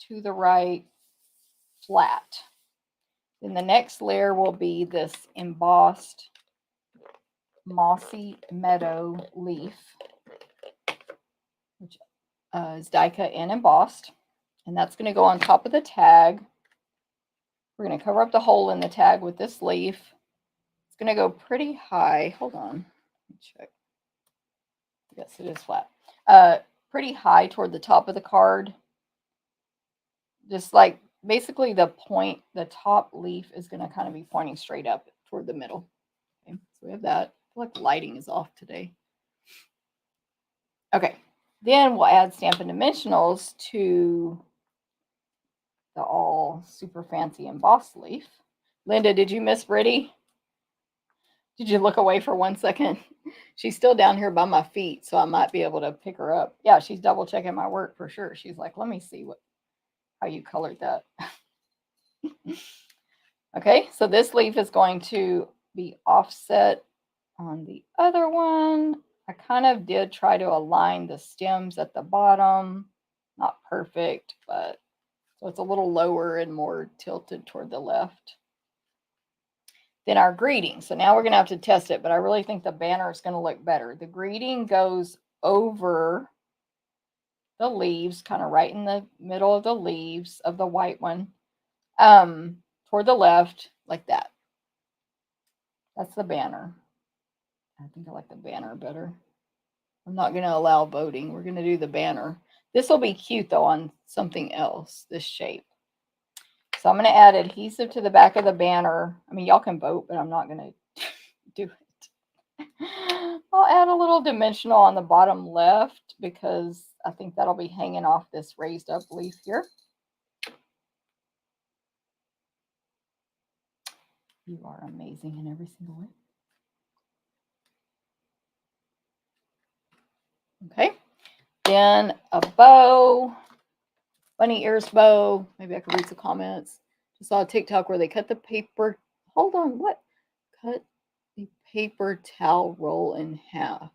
to the right, flat. Then the next layer will be this embossed Mossy Meadow leaf, which is die cut and embossed. And that's going to go on top of the tag. We're going to cover up the hole in the tag with this leaf. It's going to go pretty high. Hold on. Let me check. Yes, it is flat. Pretty high toward the top of the card. Just like basically the top leaf is going to kind of be pointing straight up toward the middle. Okay, so we have that. I feel like the lighting is off today. Okay, then we'll add Stampin' Dimensionals to the all super fancy embossed leaf. Linda, did you miss Britty? Did you look away for 1 second? She's still down here by my feet, so I might be able to pick her up. Yeah, she's double checking my work for sure. She's like, let me see how you colored that. Okay, so this leaf is going to be offset on the other one. I kind of did try to align the stems at the bottom. Not perfect, but so it's a little lower and more tilted toward the left. Then our greeting. So now we're going to have to test it, but I really think the banner is going to look better. The greeting goes over the leaves, kind of right in the middle of the leaves of the white one, toward the left, like that. That's the banner. I think I like the banner better. I'm not going to allow voting. We're going to do the banner. This will be cute, though, on something else, this shape. So I'm going to add adhesive to the back of the banner. I mean, y'all can vote, but I'm not going to do it. I'll add a little dimensional on the bottom left because I think that'll be hanging off this raised up leaf here. You are amazing in every single way. Okay, then a bow, bunny ears bow. Maybe I could read some comments. Just saw a TikTok where they cut the paper. Hold on, what? Cut the paper towel roll in half.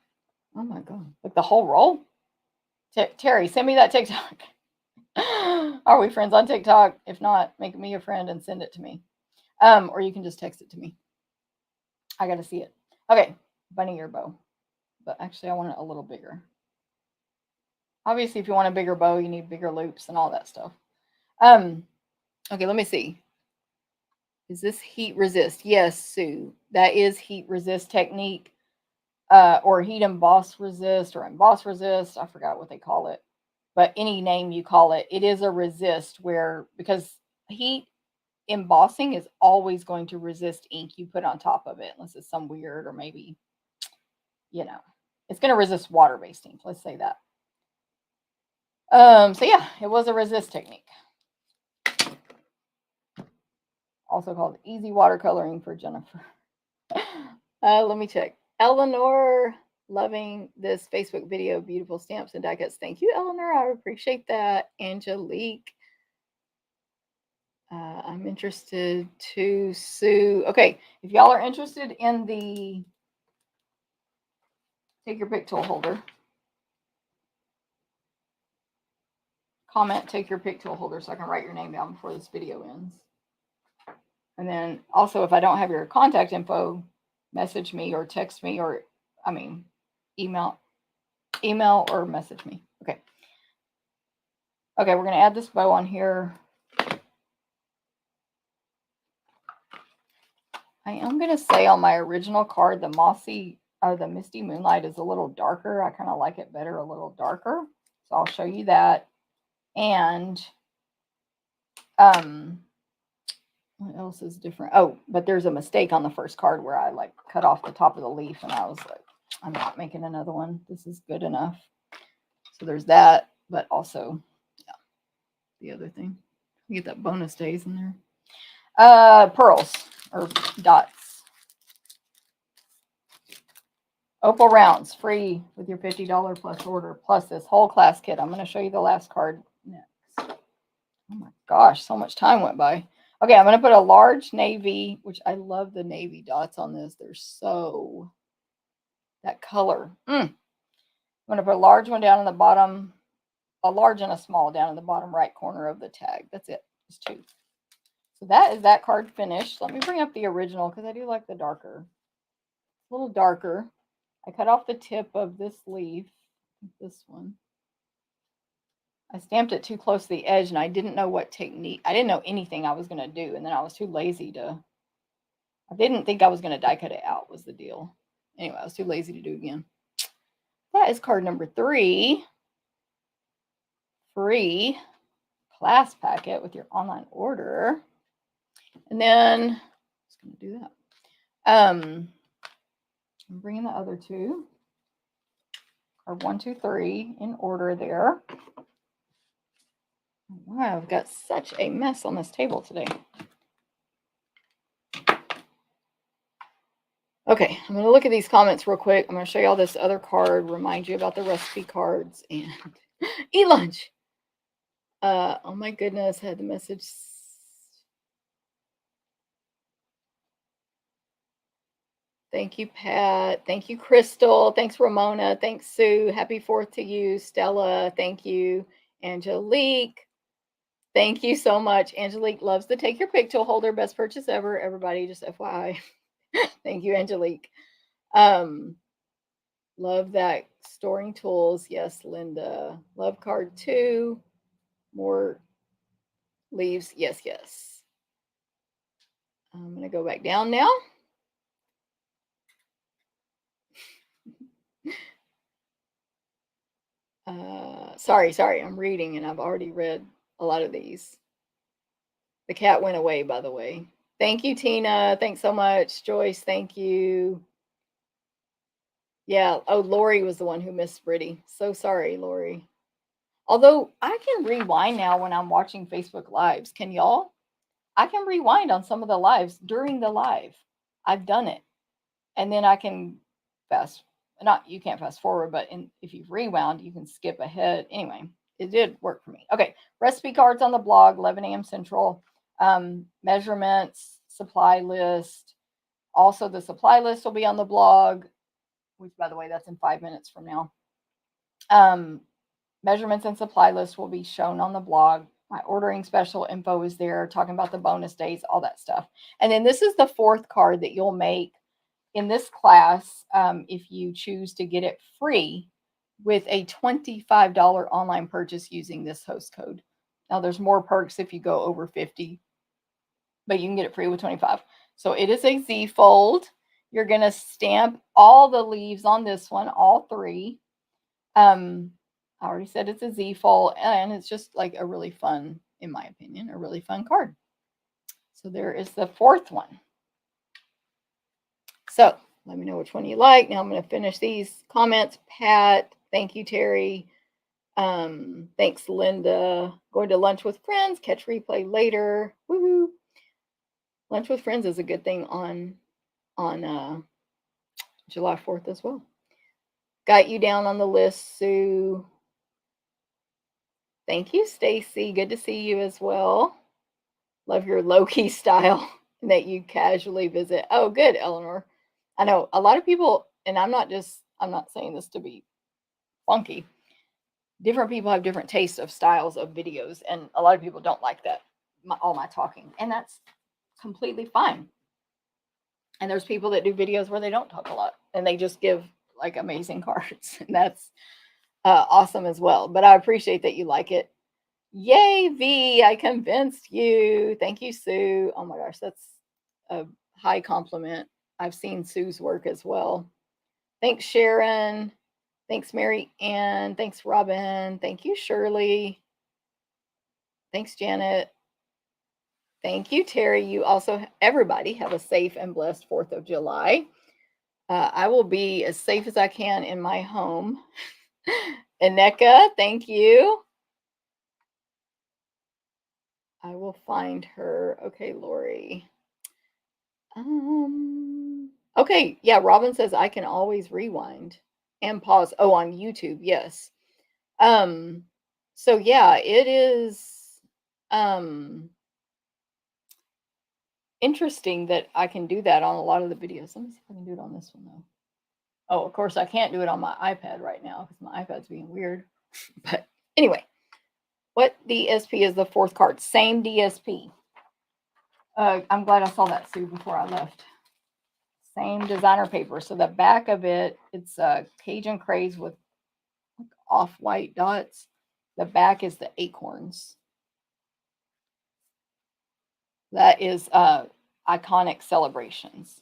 Oh my god! Like the whole roll? Terry, send me that TikTok. Are we friends on TikTok? If not, make me a friend and send it to me. Or you can just text it to me. I gotta see it. Okay, bunny ear bow. But actually I want it a little bigger. Obviously, if you want a bigger bow, you need bigger loops and all that stuff. Okay, let me see. Is this heat resist? Yes, Sue. That is heat resist technique. Or heat emboss resist or emboss resist. I forgot what they call it. But any name you call it, it is a resist where, because heat embossing is always going to resist ink you put on top of it, unless it's some weird, or maybe, it's going to resist water-based ink. Let's say that. So yeah, it was a resist technique. Also called easy watercoloring for Jennifer. Let me check. Eleanor, loving this Facebook video. Beautiful stamps and die cuts. Thank you, Eleanor. I appreciate that. Angelique. I'm interested to Sue. Okay, if y'all are interested in the take your pick tool holder, comment take your pick tool holder so I can write your name down before this video ends. And then also, if I don't have your contact info, message me or text me, or email or message me. Okay, we're going to add this bow on here. I am going to say on my original card, the mossy or the misty moonlight is a little darker. I kind of like it better a little darker. So I'll show you that. And what else is different? Oh, but there's a mistake on the first card where I like cut off the top of the leaf, and I was like, I'm not making another one. This is good enough. So there's that, but also, yeah, the other thing. You get that bonus days in there. Pearls or dots. Opal Rounds, free with your $50 plus order, plus this whole class kit. I'm going to show you the last card next. Oh my gosh, so much time went by. Okay, I'm going to put a large navy, which I love the navy dots on this. They're so, that color. I'm going to put a large one down in the bottom, a large and a small down in the bottom right corner of the tag. That's it, just two. So that is that card finished. Let me bring up the original because I do like the darker. It's a little darker. I cut off the tip of this leaf, this one. I stamped it too close to the edge, and I didn't know what technique. I didn't know anything I was going to do, and then I was too lazy to. I didn't think I was going to die cut it out was the deal. Anyway, I was too lazy to do it again. That is card number 3. Free class packet with your online order. And then I'm just going to do that. I'm bringing the other two, card 1, 2, 3 in order there. Wow, I've got such a mess on this table today. Okay, I'm going to look at these comments real quick. I'm going to show you all this other card, remind you about the recipe cards, and eat lunch. Oh my goodness, I had the message. Thank you, Pat. Thank you, Crystal. Thanks, Ramona. Thanks, Sue. Happy 4th to you. Stella, thank you. Angelique, thank you so much. Angelique loves the Take Your Pick tool holder. Best purchase ever. Everybody, just FYI. Thank you, Angelique. Love that. Storing tools. Yes, Linda. Love card 2. More leaves. Yes, yes. I'm going to go back down now. Sorry. I'm reading, and I've already read a lot of these. The cat went away, by the way. Thank you, Tina. Thanks so much. Joyce, thank you. Yeah. Oh, Lori was the one who missed Britty. So sorry, Lori. Although I can rewind now when I'm watching Facebook Lives. Can y'all? I can rewind on some of the lives during the live. I've done it. And then I can you can't fast forward, but if you've rewound, you can skip ahead. Anyway, it did work for me. Okay, recipe cards on the blog, 11 a.m. Central. Measurements, supply list. Also, the supply list will be on the blog, which, by the way, that's in 5 minutes from now. Measurements and supply list will be shown on the blog. My ordering special info is there, talking about the bonus days, all that stuff. And then this is the fourth card that you'll make in this class if you choose to get it free with a $25 online purchase using this host code. Now, there's more perks if you go over 50, but you can get it free with 25. So it is a Z fold. You're going to stamp all the leaves on this one, all three. I already said it's a Z fold, and it's just like a really fun, in my opinion, a really fun card. So there is the fourth one. So let me know which one you like. Now I'm going to finish these comments. Pat, thank you, Terry. Thanks, Linda. Going to lunch with friends. Catch replay later. Woohoo! Lunch with friends is a good thing on July 4th as well. Got you down on the list, Sue. Thank you, Stacy. Good to see you as well. Love your low-key style that you casually visit. Oh, good, Eleanor. I know a lot of people, and I'm not saying this to be funky. Different people have different tastes of styles of videos, and a lot of people don't like that, all my talking, and that's completely fine. And there's people that do videos where they don't talk a lot, and they just give like amazing cards, and that's awesome as well. But I appreciate that you like it. Yay, V, I convinced you. Thank you, Sue. Oh my gosh, that's a high compliment. I've seen Sue's work as well. Thanks, Sharon. Thanks, Mary Ann. Thanks, Robin. Thank you, Shirley. Thanks, Janet. Thank you, Terry. You also, everybody, have a safe and blessed 4th of July. I will be as safe as I can in my home. Aneka, thank you. I will find her. Okay, Lori. Okay, yeah, Robin says I can always rewind and pause. Oh, on YouTube, yes. So yeah, it is interesting that I can do that on a lot of the videos. Let me see if I can do it on this one though. Oh, of course I can't do it on my iPad right now because my iPad's being weird. But anyway, what DSP is the fourth card? Same DSP. I'm glad I saw that, Sue, before I left. Same designer paper. So the back of it, it's Cajun Craze with off-white dots. The back is the acorns. That is Iconic Celebrations.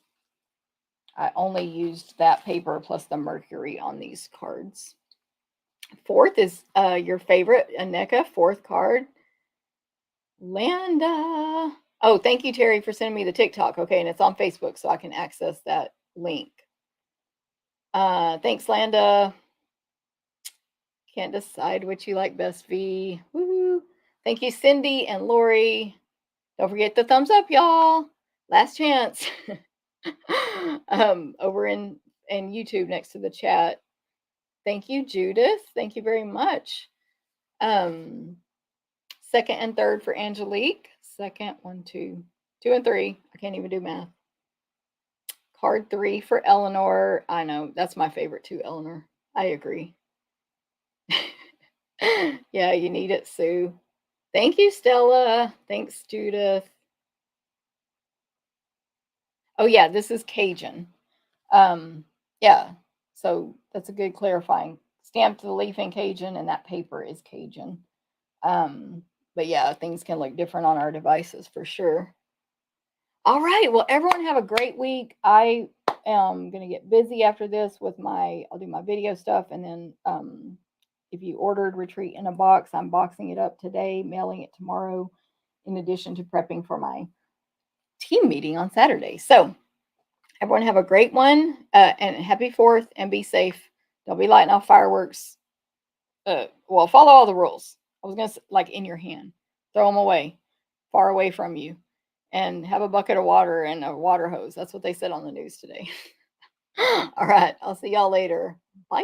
I only used that paper plus the Mercury on these cards. Fourth is your favorite, Aneka, fourth card. Landa. Oh, thank you, Terry, for sending me the TikTok. Okay, and it's on Facebook, so I can access that link. Thanks, Landa. Can't decide which you like best, V. Woo! Thank you, Cindy and Lori. Don't forget the thumbs up, y'all. Last chance. Over in YouTube next to the chat. Thank you, Judith. Thank you very much. Second and third for Angelique. Second, 1, 2, 2 and 3. I can't even do math. Card 3 for Eleanor. I know, that's my favorite too, Eleanor. I agree. Yeah, you need it, Sue. Thank you, Stella. Thanks, Judith. Oh, yeah, this is Cajun. Yeah, so that's a good clarifying. Stamped the leaf in Cajun, and that paper is Cajun. But yeah, things can look different on our devices for sure. All right, well, everyone have a great week. I am going to get busy after this with I'll do my video stuff, and then if you ordered Retreat in a Box, I'm boxing it up today, mailing it tomorrow, in addition to prepping for my team meeting on Saturday. So everyone have a great one, and happy 4th, and be safe. Don't be lighting off fireworks. Well, follow all the rules. I was going to say, like, in your hand. Throw them away, far away from you, and have a bucket of water and a water hose. That's what they said on the news today. All right, I'll see y'all later. Bye.